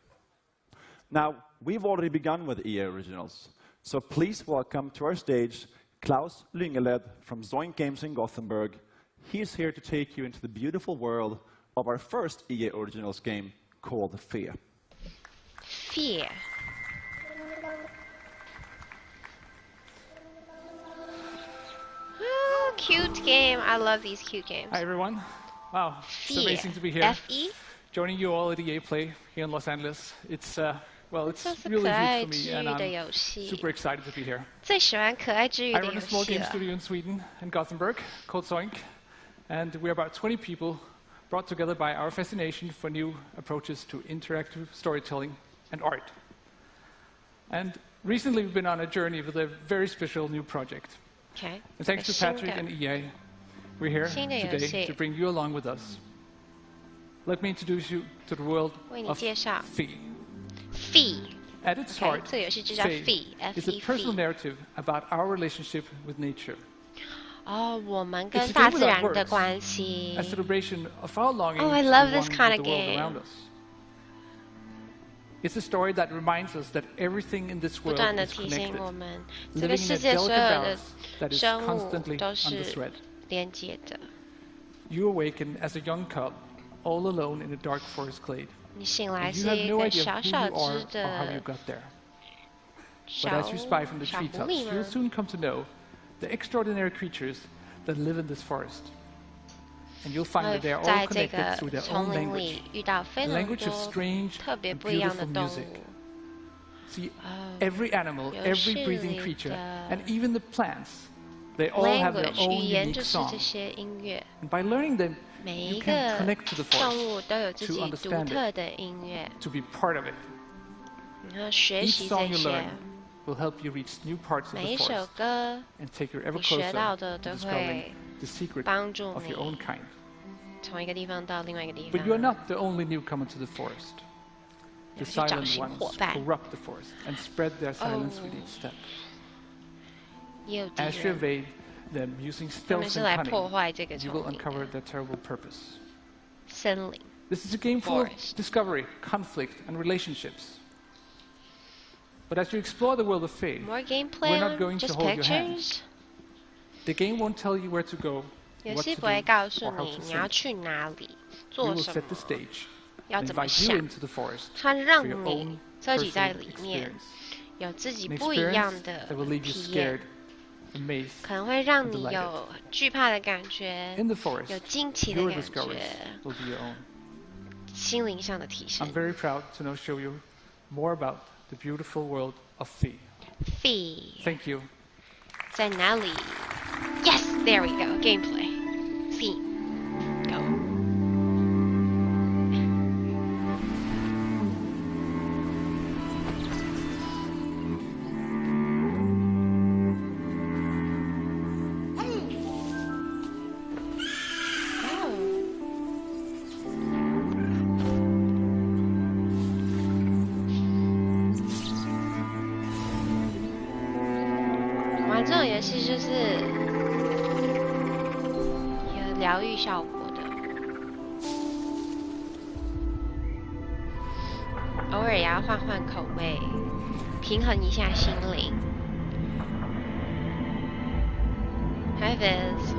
Now, we've already begun with EA Originals, so please welcome to our stage Klaus Lyngeled from Zoink Games in Gothenburg. He's here to take you into the beautiful world of our first EA Originals game called Fear. Fear. Oh, cute game. I love these cute games. Hi everyone. Wow, Fear. it's amazing to be here. F-E? Joining you all at EA Play here in Los Angeles. It's well, it's 这是 really 可爱 huge for 治 me, and 愈的 I'm 游戏， super excited to be here. 最喜欢可爱治愈 I 的 run 游 a small 戏 game 了。 studio in Sweden and Gothenburg called Zoink, and we're about 20 people brought together by our fascination for new approaches to interactive storytelling and art. And recently we've been on a journey with a very special new project. Okay. And thanks to Patrick and EA, we're here 新的游戏 today to bring you along with us. Let me introduce you to the world 为你 of 介绍 Fee. Fee。 At its OK， heart, 这个游戏就叫 Fee Fee，F is a E personal Fee。 narrative about our relationship with nature. 哦，我们 It's 跟 a 大 game 自 without 然的 words, 关系 a。celebration of our longing Oh, I to love be this one kind with of the world game. around us. It's a story that reminds us that everything in this 不 world 断的 is 提醒 connected, 我们，这个 living in 世 a 界所有 delicate 的 balance that is 生物 constantly 都 on the 是 thread. 连接的。 You awaken as a young cub, all alone in a dark forest glade. 你醒来 And you 是 have 一 no 个 idea 小 who 小 you are 只 or how you 的 got there. But 小 as you spy from the 小狐 treetops, 狸 you'll 吗？ soon come to know the extraordinary creatures that live in this forest. And you'll find that they are all 在这 connected 个 through their 丛 own 林 language, 里遇到 a 非常 language of 多 strange 特别 and 不一样的 beautiful 动 music. 物。 See, every animal, 游 every 戏 breathing 里 creature, 的 and even the plants, they all have their language own 语言 unique 就是 song. 这些音乐， And by learning them, 每 you 一 can 个 connect to the 动 forest, 物都有自 to 己独 understand 特 it, 的音乐， to be part of it. 你要学 Each 习 song 这 you 些 learn。will help you reach new parts of 每 the 一首 forest 歌 and take you ever 你学 closer 到的 to 都 discovering 会 the secret 帮助 of your own 你 kind. 从一个地方到另外一个地 But you are 方。 not the only newcomer to the forest. 要 The 去找 silent 新 ones 伙伴， corrupt the forest and spread their silence with each step. 也有敌 As you 人， evade them using 他们 stealth 是 and 来破 cunning, 坏这个 you 丛 will 林 uncover 的 their terrible purpose. 森林。 This is a game full of Forest. discovery, conflict, and relationships. But as you explore the world of Fae, more gameplay, we're not going to just hold pictures? your hand. The game won't tell you where to go, what to do, or how to think. We will set the stage, and invite you into the forest for your own personal experience. An experience that will leave you scared, amazed, and delighted. In the forest, your discoveries will be your own. I'm very proud to now show you more about the beautiful world of Fae. Thank you. 在哪里? Yes, there we go. Gameplay. Theme. Go.玩这种游戏就是有疗愈效果的，偶尔也要换换口味，平衡一下心灵。Hi Viz。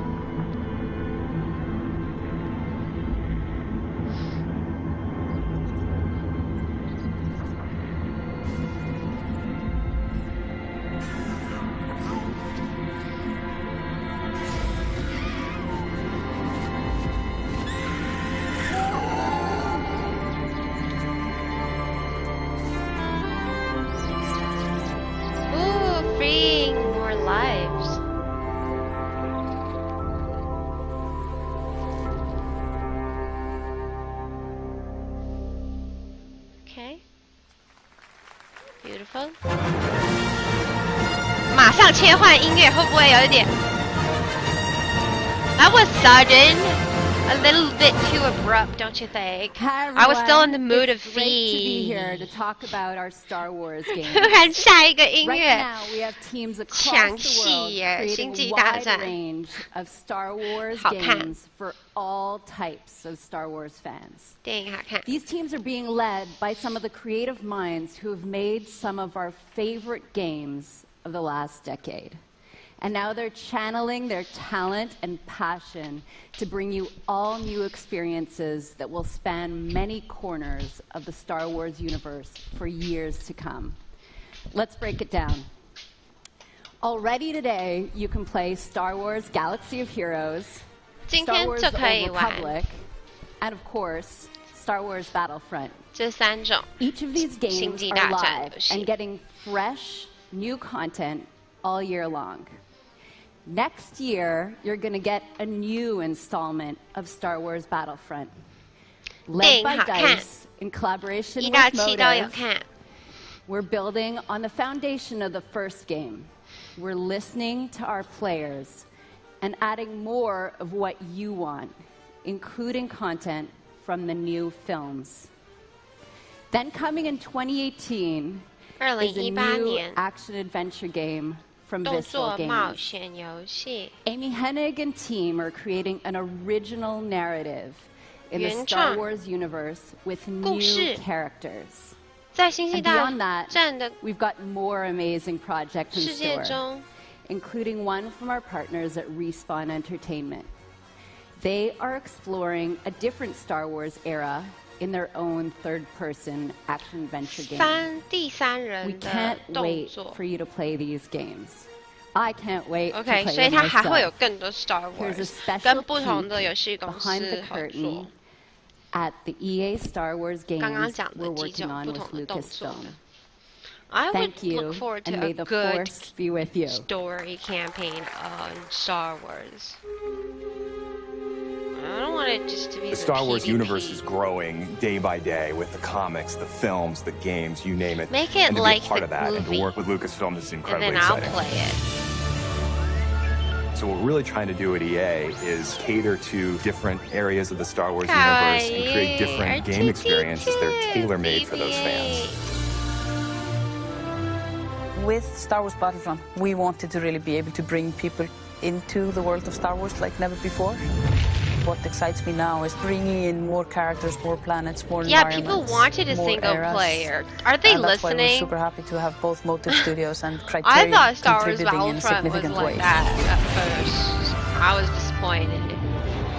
Beautiful。马上切换音乐，会不会有一点 ？That was sudden, a little bit too abrupt, don't you think? Hi, I was still in the mood of It's great to be Fee. here to talk about our Star Wars games. 突然下一个音乐 Right now, we have teams across 抢 the 戏 world 耶，星 creating 际 a 大 wide 战 range of Star Wars 好看 games for all types of Star Wars fans. 电影好看。 These teams are being led by some of the creative minds who have made some of our favorite games of the last decade. And now they're channeling their talent and passion to bring you all new experiences that will span many corners of the Star Wars universe for years to come. Let's break it down. Already today, you can play Star Wars Galaxy of Heroes, 今 Star 天 Wars 就 The 可以 Old 玩 Republic, and of course, Star Wars Battlefront. 这三种 Each of these 星 games 际 are 大战 live 游戏 and getting fresh, new content all year long. Next year, you're going to get a new installment of Star Wars Battlefront. 电 Led 影 by 好看 DICE in collaboration 1 到 with 7都有 Motive, 看。 we're building on the foundation of the first game. We're listening to our players and adding more of what you want, including content from the new films. Then coming in 2018 is a 2018 new 年 action-adventure game from 动 Visceral 作冒 Games. 险游戏， Amy Hennig and team are creating an original narrative in the 原 Star 创 Wars universe with 故 new 事 characters. 在星际 And 大 beyond that, 战的 we've got more amazing projects in 世界 store, 中， including one from our partners at Respawn Entertainment. They are exploring a different Star Wars era in their own third-person action-adventure game. 第三 We 人的 can't 动 wait 作 for。you to play these games. I can't wait to OK， play 所以 them 它还会有 myself. 更多 Star Here's a Wars， special 跟不同 peek 的游戏公 behind 司 the 合 curtain 作。 at the EA Star Wars 刚刚 games 讲的 we're 几 working 种 on 不 with 同的动作 Lucasfilm. 的。I would Thank you, look forward to and a may the good Force be with you. story campaign on Star Wars. I don't want it just to be The Star Wars PvP. universe is growing day by day with the comics, the films, the games, you name it. Make it and to like be a part the of that and movie. to work with Lucasfilm is And incredibly then I'll exciting. play it. So what we're really trying to do at EA is cater to different areas of the Star Wars universe and create different game experiences that are tailor-made for those fans. With Star Wars Battlefront, we wanted to really be able to bring people into the world of Star Wars like never before. what excites me now is bringing in more characters, more planets, more environments. Yeah, people wanted a single player. Are they listening? That's why we're super happy to have both Motive Studios and Criterion I thought Star Wars contributing in significant ways. That at first. I was disappointed.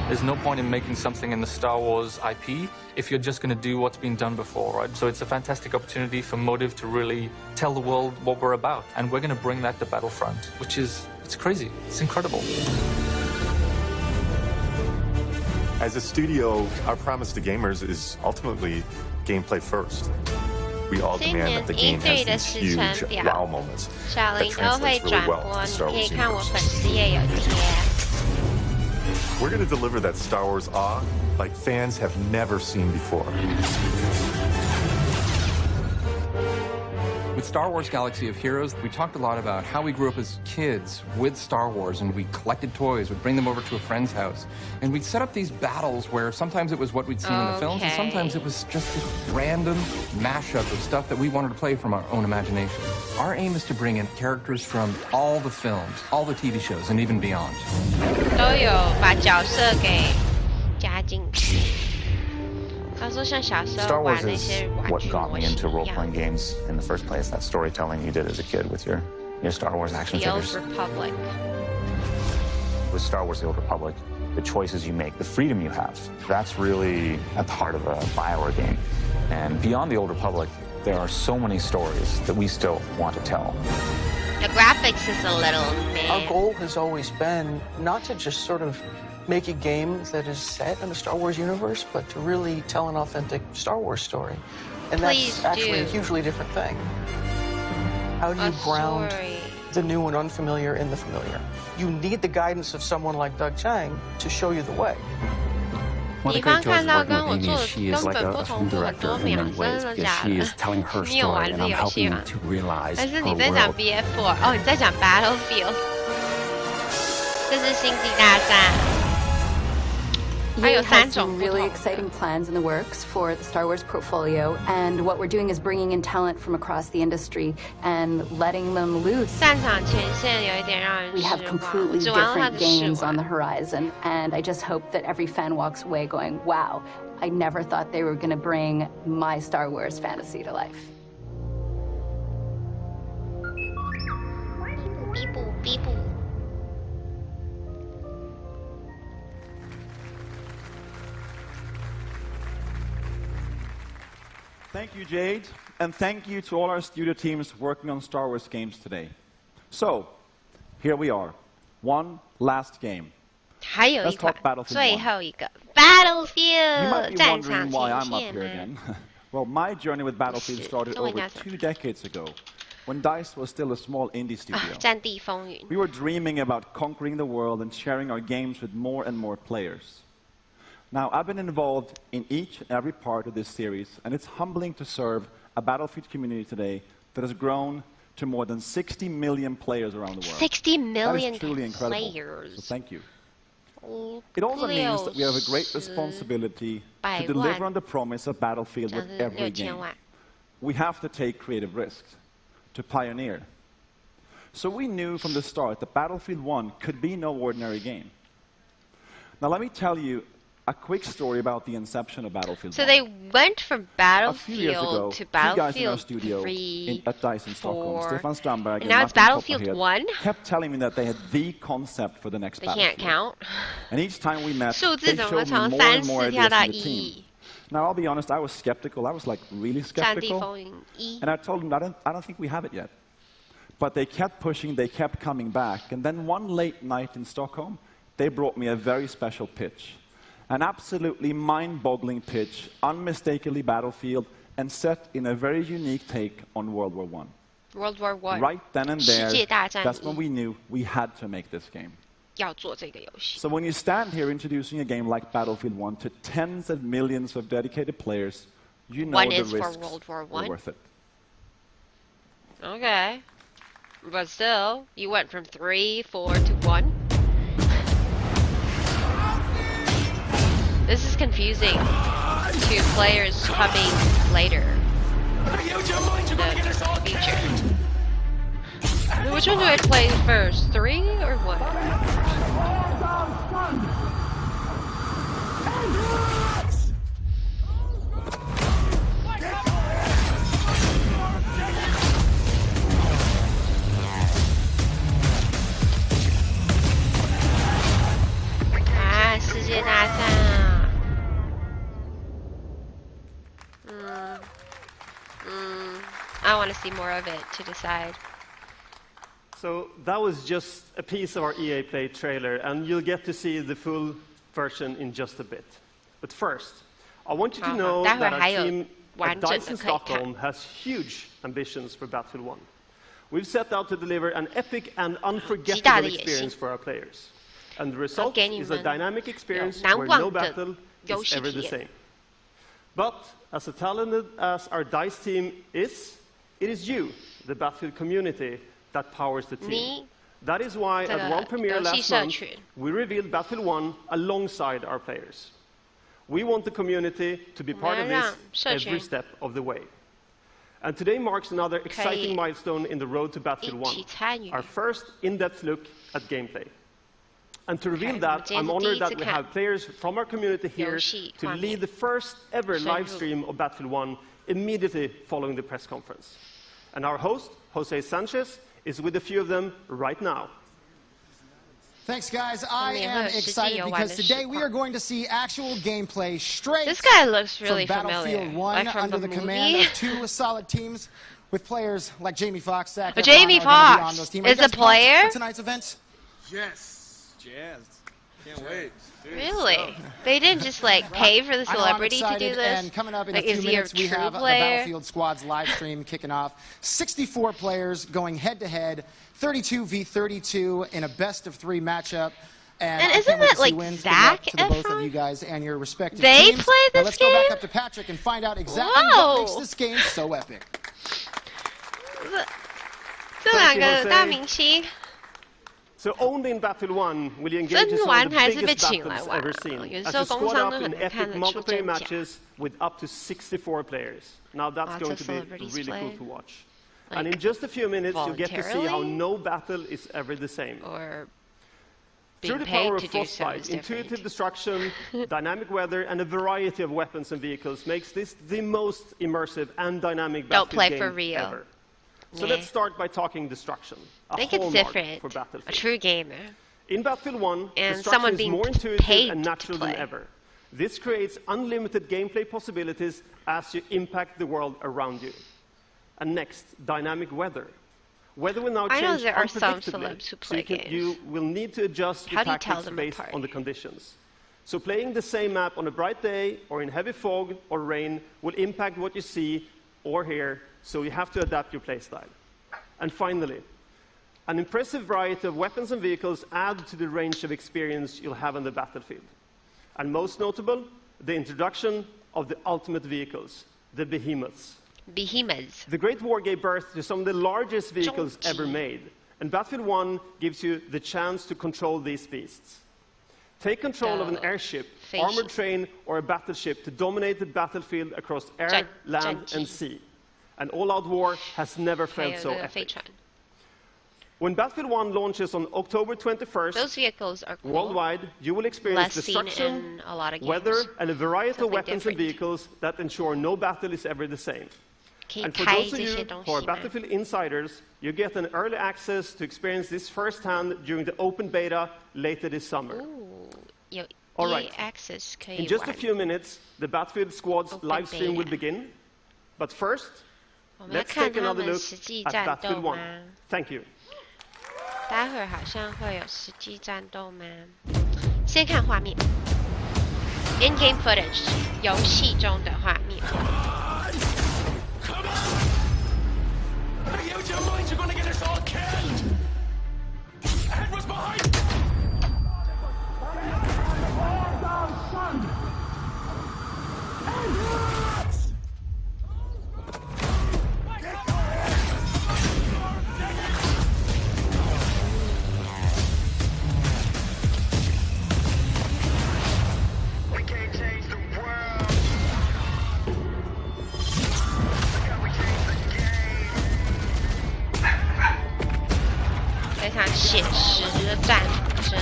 There's no point in making something in the Star Wars IP if you're just going to do what's been done before, right? So it's a fantastic opportunity for Motive to really tell the world what we're about, and we're going to bring that to Battlefront, which is, it's crazy, it's incredible. As a studio, our promise to gamers is ultimately gameplay first. We all demand that the game has these huge wow moments that translates really well to Star Wars universe. We're going to deliver that Star Wars awe like fans have never seen before. With Star Wars Galaxy of Heroes, we talked a lot about how we grew up as kids with Star Wars, and we collected toys, we'd bring them over to a friend's house, and we'd set up these battles where sometimes it was what we'd seen in the films, and sometimes it was just this random mashup of stuff that we wanted to play from our own imagination. Our aim is to bring in characters from all the films, all the TV shows, and even beyond. 都有把角色给加进去。 Star Wars is what got me into role-playing games in the first place, that storytelling you did as a kid with your Star Wars action figures. The Old Republic. With Star Wars The Old Republic, the choices you make, the freedom you have, that's really at the heart of a BioWare game. And beyond The Old Republic, there are so many stories that we still want to tell. The graphics is a little meh. Our goal has always been not to just sort of make a game that is set in the Star Wars universe, but to really tell an authentic Star Wars story. And that's actually a hugely different thing. How do you ground the new and unfamiliar in the familiar? You need the guidance of someone like Doug Chiang to show you the way. One of the great joys of working with Amy is she is like a film director in many ways because she is telling her story and I'm helping to realize her world. BF4 哦，你在讲 Battlefield， 这是星际大战。 EA has some really exciting plans in the works for the Star Wars portfolio, and what we're doing is bringing in talent from across the industry and letting them loose. We have completely different games on the horizon, and I just hope that every fan walks away going, wow, I never thought they were going to bring my Star Wars fantasy to life. People. Thank you, Jade, and thank you to all our studio teams working on Star Wars games today. So, here we are. One last game. Let's talk Battlefield 1. Battlefield! You might be wondering why I'm up here again. Well, my journey with Battlefield started over 2 decades ago, when DICE was still a small indie studio. We were dreaming about conquering the world and sharing our games with more and more players. Now, I've been involved in each and every part of this series, and it's humbling to serve a Battlefield community today that has grown to more than 60 million players around the world. 60 million that is truly incredible. players. So thank you. It also means that we have a great responsibility to deliver on the promise of Battlefield with every game. We have to take creative risks, to pioneer. So we knew from the start that Battlefield 1 could be no ordinary game. Now, let me tell you a quick story about the inception of Battlefield 1. So they went from Battlefield to Battlefield guys in our 3, at DICE in Stockholm, Stefan Strandberg, and now it's Battlefield 1? Kept telling me that they had the concept for the next Battlefield. They can't count. And each time we met, they showed me more and more ideas from the team. Now, I'll be honest, I was skeptical. I was like really skeptical. And I told them, I don't think we have it yet. But they kept pushing, they kept coming back. And then one late night in Stockholm, they brought me a very special pitch. An absolutely mind-boggling pitch, unmistakably Battlefield, and set in a very unique take on World War I. World War I. Right then and there, that's when we knew we had to make this game. So when you stand here introducing a game like Battlefield 1 to tens of millions of dedicated players, you know the risks are worth it. Okay. But still, you went from 3, 4 to 1. This is confusing to players coming later. The future. Which one do I play first? 3 or 1? 界大战啊。I want to see more of it to decide. So that was just a piece of our EA Play trailer, and you'll get to see the full version in just a bit. But first, I want you to know that our team at DICE in Stockholm has huge ambitions for Battlefield 1. We've set out to deliver an epic and unforgettable experience for our players. And the result is a dynamic experience where no battle is ever the same. But as talented as our DICE team is, it is you, the Battlefield community, that powers the team. That is why at World Premiere last month, we revealed Battlefield 1 alongside our players. We want the community to be part of this every step of the way. And today marks another exciting milestone in the road to Battlefield 1, our first in-depth look at gameplay. And to reveal that, I'm honored that we have players from our community here to lead the first ever live stream of Battlefield 1 immediately following the press conference. And our host, Jose Sanchez, is with a few of them right now. Thanks, guys. I am excited because today we are going to see actual gameplay straight this guy looks really from Battlefield 1 under the command of two solid teams with players like Jamie Foxx. But Jamie Foxx is a player? For tonight's event? Yes. Jazzed. Can't wait. Really? They didn't just like pay for the celebrity to do this? And coming up in like, a few minutes, we have the Battlefield Squad's live stream kicking off. 64 players going head-to-head, 32 v 32 in a best-of-3 matchup. And isn't that like Zac to the both of you guys and your respective they teams. play this let's game? Go back up to Patrick and find out exactly what makes this game so epic. 这两个大明星。 So only in Battlefield 1 will you engage in some of the biggest battles ever seen, as you squad up in epic multiplayer matches with up to 64 players. Now that's going to be really cool to watch. Like, and in just a few minutes, you'll get to see how no battle is ever the same. Through the power of frostbite, intuitive destruction, dynamic weather, and a variety of weapons and vehicles makes this the most immersive and dynamic Battlefield game ever. So let's start by talking destruction. I think it's different. For Battlefield. A true gamer. In Battlefield 1, and destruction is more intuitive and natural than ever. This creates unlimited gameplay possibilities as you impact the world around you. And next, dynamic weather. Weather will now change unpredictably, so you will need to adjust your tactics based on the conditions. So playing the same map on a bright day or in heavy fog or rain will impact what you see or hear, so you have to adapt your playstyle. And finally, an impressive variety of weapons and vehicles add to the range of experience you'll have on the battlefield. And most notable, the introduction of the ultimate vehicles, the behemoths. Behemoths. The Great War gave birth to some of the largest vehicles ever made, and Battlefield 1 gives you the chance to control these beasts. Take control of an airship, armored train, or a battleship to dominate the battlefield across air, land, and sea. An all-out war has never felt so epic. When Battlefield 1 launches on October 21st, those vehicles are cool. Worldwide, you will experience destruction, weather, and a variety of weapons and vehicles that ensure no battle is ever the same. And for those of you who are Battlefield insiders, you get an early access to experience this firsthand during the open beta later this summer. All right. In just a few minutes, the Battlefield Squad's live stream will begin. But first, let's take another look at Battlefield 1. Thank you. 待会儿好像会有实际战斗吗？先看画面 ，in-game footage， 游戏中的画面。 Out your mind, you're gonna get us all killed! Head was behind! We can't change the world. Look how we change the game. 非常写实的战争。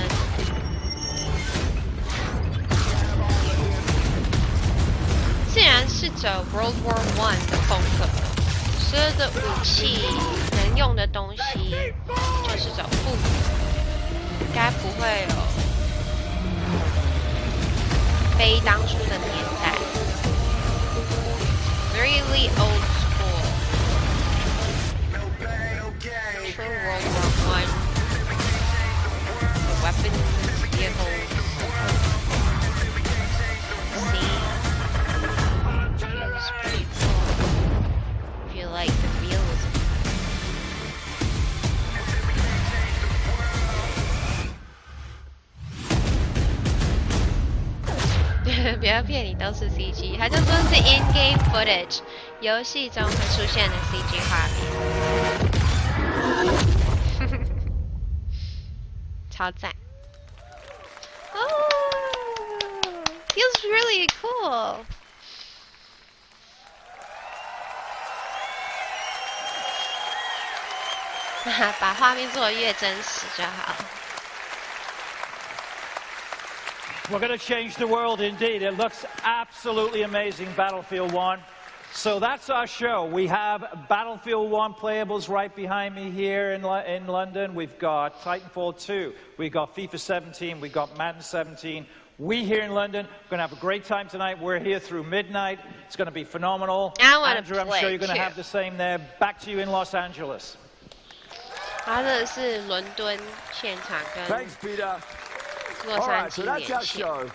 既然是走 World War I 的风格，所有的武器能用的东西就是走复古，应该不会有非当初的年代 ，really old school. True World War I. The weapons, vehicles. Seems pretty cool. If you like the realism. 不要骗你，都是 CG， 它就说是 in-game footage， 游戏中会出现的 CG 画面，超赞。Oh, feels really cool. 把画面做得越真实就好。 We're going to change the world indeed. It looks absolutely amazing, Battlefield 1. So that's our show. We have Battlefield 1 playables right behind me here in London. We've got Titanfall 2. We've got FIFA 17. We've got Madden 17. We here in London are going to have a great time tonight. We're here through midnight. It's going to be phenomenal. Andrew, I'm sure you're going to have the same there. Back to you in Los Angeles. 他这是伦敦现场跟 Thanks, Peter. 洛 All 杉 right, so 矶 that's 连 our 线。 show.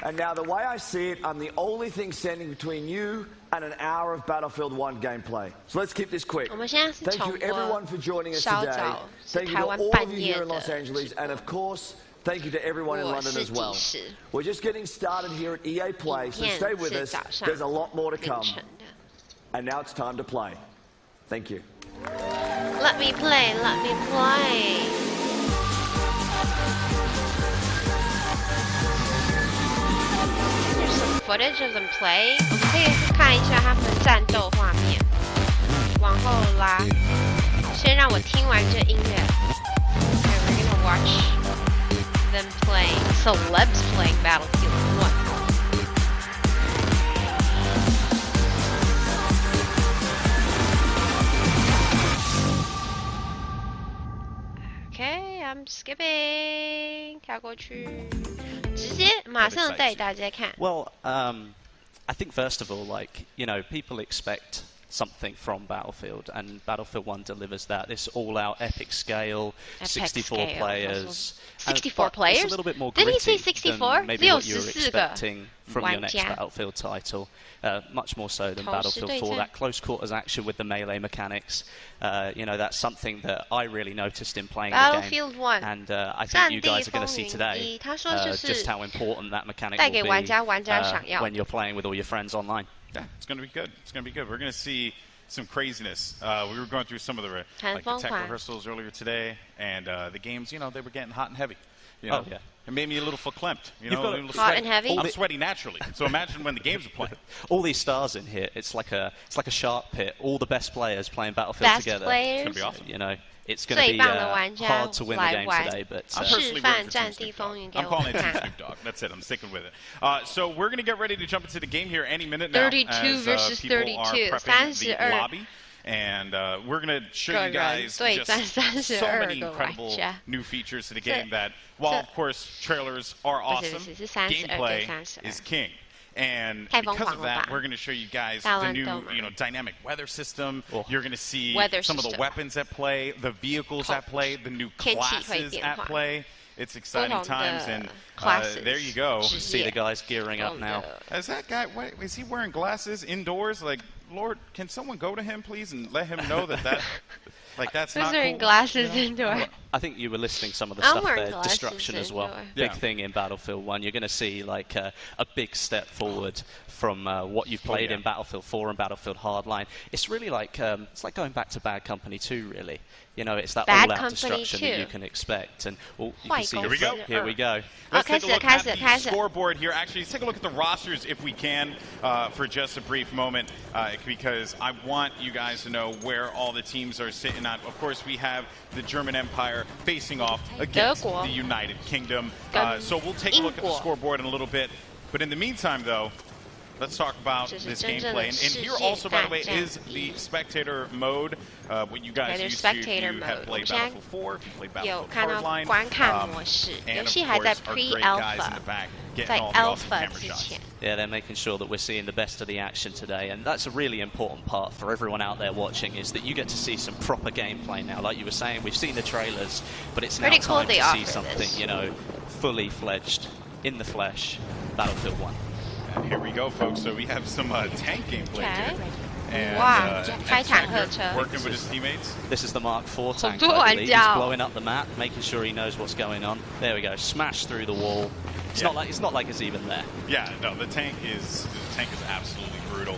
And now the way I see it, I'm the only thing standing between you and an hour of Battlefield 1 gameplay. So let's keep this quick. 我们现在是 Thank 重 you 播 everyone for joining us 稍 today. 早，是 Thank you 台 to 湾 all 半 of you 夜 here in 的 Los Angeles. And of course, thank you to everyone in 我 London 是 as well. 计时 We're just getting started here at EA Play, so 影 stay 片 with 是 us. 早上 There's a lot more to 凌 come. 晨的。 And now it's time to play. Thank you. Let me play, let me play. There's some footage of them play. 我们可以看一下他们战斗画面。往后拉，先让我听完这音乐。Okay, we're gonna watch them playing. Celebs playing Battlefield 1. Okay, I'm skipping. 跳过去，直接马上带大家看。 Well, I think first of all, like, you know, people expect something from Battlefield, and Battlefield 1 delivers that. This all-out epic scale, Epic 64 scale. players. 64 but players? It's a little bit more Did he say gritty 64? than maybe what you were 只有14个 expecting from your next 玩家。 Battlefield title. Much more so than 投石 Battlefield 4. 对战。 That close quarters action with the melee mechanics, you know, that's something that I really noticed in playing the Battlefield game. 1 And I think you guys are going to see 战地风云 today 1他说就是 just how important that mechanic 带 will 给 be 玩家想要 when you're playing with all your friends online. Yeah, it's going to be good. It's going to be good. We're going to see some craziness. We were going through some of the, like, the tech rehearsals earlier today, and the games, you know, they were getting hot and heavy. You know? Oh, yeah. It made me a little verklempt. You You've know, got a little hot sweaty. and heavy? I'm sweaty naturally. So imagine when the games are playing. All these stars in here, it's like a shark pit. All the best players playing Battlefield Best together. players? It's going to be awesome. You know, it's going to 最 be 棒的玩家 hard to win the 来 game 玩 today, but 示范战地风云给 I'm 我 calling 们 it Team 看。 Snoop Dogg. That's it. I'm sticking with it. So we're going to get ready to jump into the game here any minute now. 32 as, versus people 32. are prepping the 32. lobby. And we're going to show you guys 个人对战 just so 32 many 个 incredible 玩家。 new features to the game that, while of course trailers are awesome, 不是32 gameplay 跟32 is king. And 太疯 because 狂 of 了吧。 that, we're going to show you guys 大 the 乱 new, 斗嘛。 you know, dynamic weather system. You're going to see Weather some of the system。 weapons at play, the vehicles at play, the new 天气会 classes 变 at 化。 play. It's exciting 不同的 times, and classes there you go. see the guys gearing up now. Is that guy? What, is he wearing glasses indoors? Like, Lord, can someone go to him, please, and let him know that like that's Who's not wearing cool? glasses You know? indoor? I think you were listing some of the I'm stuff wearing there. glasses Destruction as well. indoor. Big Yeah. thing in Battlefield 1. You're going to see like a big step forward from what you've played yeah. in Battlefield 4 and Battlefield Hardline. It's really like it's like going back to Bad Company 2, really. You know, it's that Bad all-out Company destruction 2. that you can expect. And well, you can see Here we go. Here we go. Let's take a look at the 开始 scoreboard here. Actually, let's take a look at the rosters if we can for just a brief moment because I want you guys to know where all the teams are sitting at. Of course, we have the German Empire facing off against the United Kingdom. So we'll take a look at the scoreboard in a little bit. But in the meantime, though, let's talk about this gameplay. And here also, by the way, is the spectator mode. What you guys used to have played Battlefield 4, if you played Battlefield Hardline, and of course our great guys in the back getting all the awesome camera shots. Yeah, they're making sure that we're seeing the best of the action today, and that's a really important part for everyone out there watching, is that you get to see some proper gameplay now. Like you were saying, we've seen the trailers, but it's now time to see something, you know, fully fledged, in the flesh, Battlefield 1. And here we go, folks. So we have some tank gameplay today. And working with his teammates. This is the Mark IV tank, I believe. He's blowing up the map, making sure he knows what's going on. There we go, smash through the wall. It's not like it's even there. Yeah, no, the tank is absolutely brutal.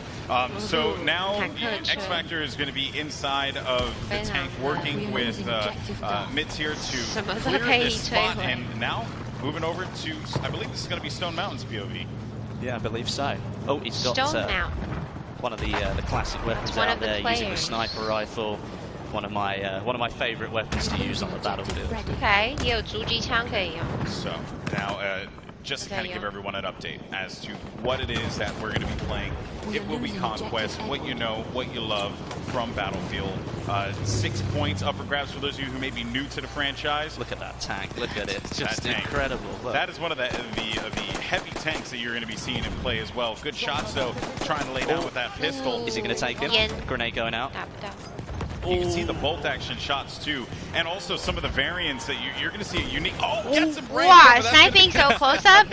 So now X Factor is going to be inside of the tank, working with Mitz here to clear this spot, and now moving over to, I believe this is going to be Stone Mountain's POV. Yeah, I believe so. Oh, he's got one of the classic weapons out there, using the sniper rifle. One of my favorite weapons to use on the battlefield. Okay, 也有狙击枪可以用。 So now, just to kind of give everyone an update as to what it is that we're going to be playing. It will be Conquest, what you know, what you love from Battlefield. 6 points up for grabs for those of you who may be new to the franchise. Look at that tank. Look at it. It's just incredible. Look. That is one of the heavy tanks that you're going to be seeing in play as well. Good shots, though, trying to lay down with that pistol. Is he going to take him? Grenade going out. You can see the bolt action shots too, and also some of the variants that you're going to see a unique. Oh, gets him right. Wow, sniping so close up.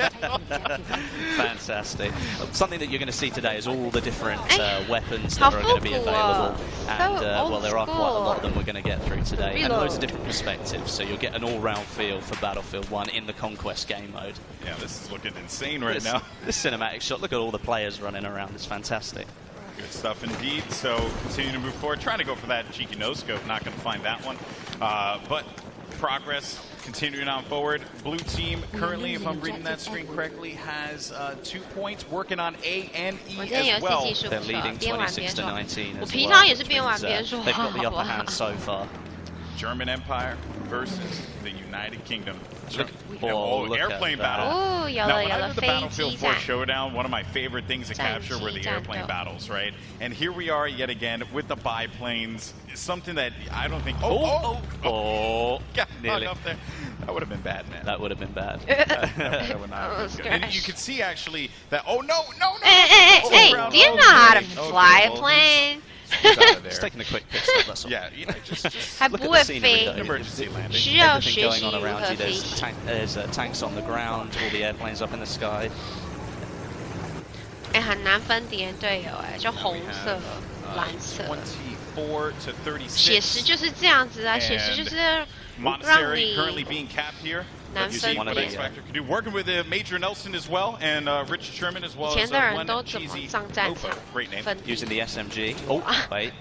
Fantastic. Something that you're going to see today is all the different weapons that are going to be available, and well, there are quite a lot of them we're going to get through today, and loads of different perspectives. So you'll get an all-round feel for Battlefield 1 in the Conquest game mode. Yeah, this is looking insane right now. This cinematic shot. Look at all the players running around. It's fantastic. Good stuff indeed. So continue to move forward, trying to go for that cheeky no scope. Not going to find that one, but progress continuing on forward. Blue team currently, if I'm reading that screen correctly, has 2 points, working on A and E as well. They're leading 26-19 as well. They've got the upper hand so far. German Empire versus the United Kingdom. Look airplane battle. Ooh, now, when I did the Battlefield 4 Showdown, one of my favorite things to capture were the airplane battles, right? And here we are yet again with the biplanes. Something that I don't think. Got nearly up there. That would have been bad, man. That would have been bad. That would not have been good. And you could see actually that. Oh no! Hey, do you know how to fly a plane? Just taking a quick pit stop, that's all. Yeah, you know, just look at the scenery though. Emergency landing. Everything going on around you. There's tanks on the ground, all the airplanes up in the sky. 很难分敌人队友就红色、蓝色。 24 to 36. 写实就是这样子啊，写实就是让 Monastery 你 currently being capped here. 难 You 分 see what X Factor can do. Working with Major Nelson as well, and Richard Sherman as well 以前 as 的人 one 都怎么 cheesy 上战 Opa. 场 Great name. 分 Using the SMG. Oh, wait.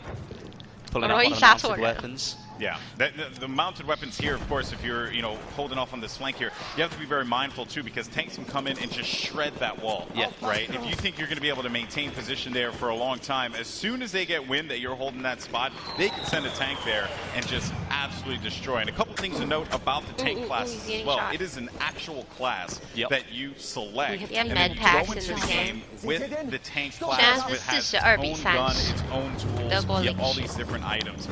Pulling out 容 one 易 of the 杀错 mounted 人。 weapons. Yeah, the mounted weapons here, of course, if you're holding off on this flank here, you have to be very mindful too, because tanks can come in and just shred that wall. Yeah. Right. If you think you're going to be able to maintain position there for a long time, as soon as they get wind that you're holding that spot, they can send a tank there and just absolutely destroy. And a couple things to note about the tank classes as well. It is an actual class that you select, and then you go into the game with the tank class, which has its own gun, its own tools, you have all these different items.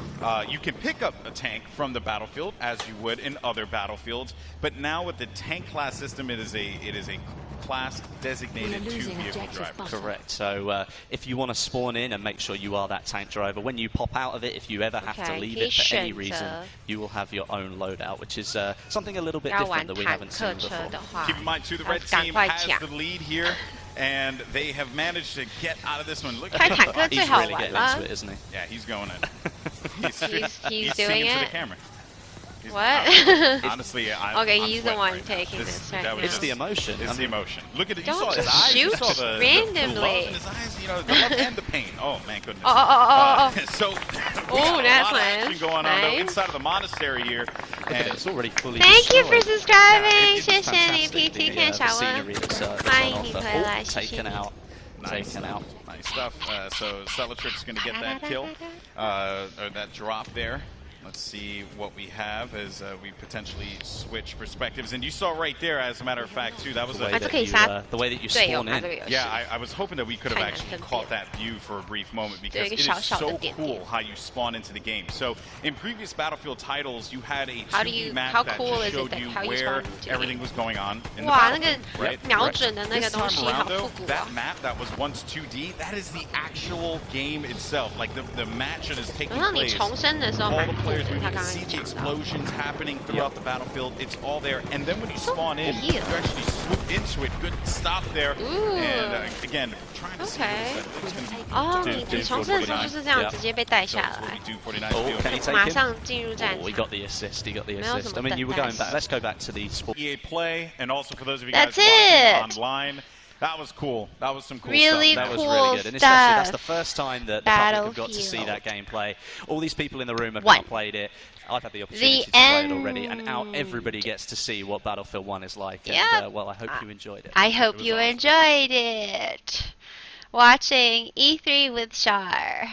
You can pick up a tank from the battlefield as you would in other battlefields, but now with the tank class system, it is a class designated to vehicle drivers. Correct. So if you want to spawn in and make sure you are that tank driver, when you pop out of it, if you ever have to leave it for any reason, you will have your own loadout, which is something a little bit different that we haven't seen before. Keep in mind too, the red team has the lead here, and they have managed to get out of this one. Look at him. He's really getting into it, isn't he? Yeah, he's going in. He's doing singing it to the camera. What? Honestly, okay, I'm he's the one right taking this right now. It's the emotion. It's the emotion. Look at it. You Don't saw his just eyes. You shoot saw the randomly. love in his eyes. You know, the love and the pain. Oh man, goodness. So, oh, that's a lot of action going on though, inside of the monastery here. And it's already fully Thank you for destroyed. subscribing. It's 谢谢你 fantastic, PT the 片小 scenery 温， that's 欢迎 on 你 offer. 回来， Oh, 谢谢 taken 你。 out. Taken out. Nice stuff. So Celatrix going to get that kill, or that drop there. Let's see what we have as we potentially switch perspectives. And you saw right there, as a matter of fact, too, that was the way that you spawn in. Yeah, I was hoping that we could have actually caught that view for a brief moment, because it is so cool how you spawn into the game. So in previous Battlefield titles, you had a 2D map that just showed you where everything was going on in the battlefield, right? This time around, though, that map that was once 2D, that is the actual game itself. Like the match that is taking place. All the players, we can see the explosions happening throughout the battlefield. It's all there. And then when you spawn in, you actually swoop into it. Good stop there. And again, trying to see what it's going to do. 哦，你重生的时候就是这样直接被带下来，马上进入战场。He got the assist. He got the assist. I mean, you were going back. Let's go back to the sport. EA Play, and also for those of you guys watching online. That was cool. That was some cool really stuff. That was really good. And especially that's the first time that the public have got to see that gameplay. All these people in the room have now played it. I've had the opportunity to play it already, and now everybody gets to see what Battlefield 1 is like. And well, I hope you enjoyed it. I hope you enjoyed it. Watching E3 with Char.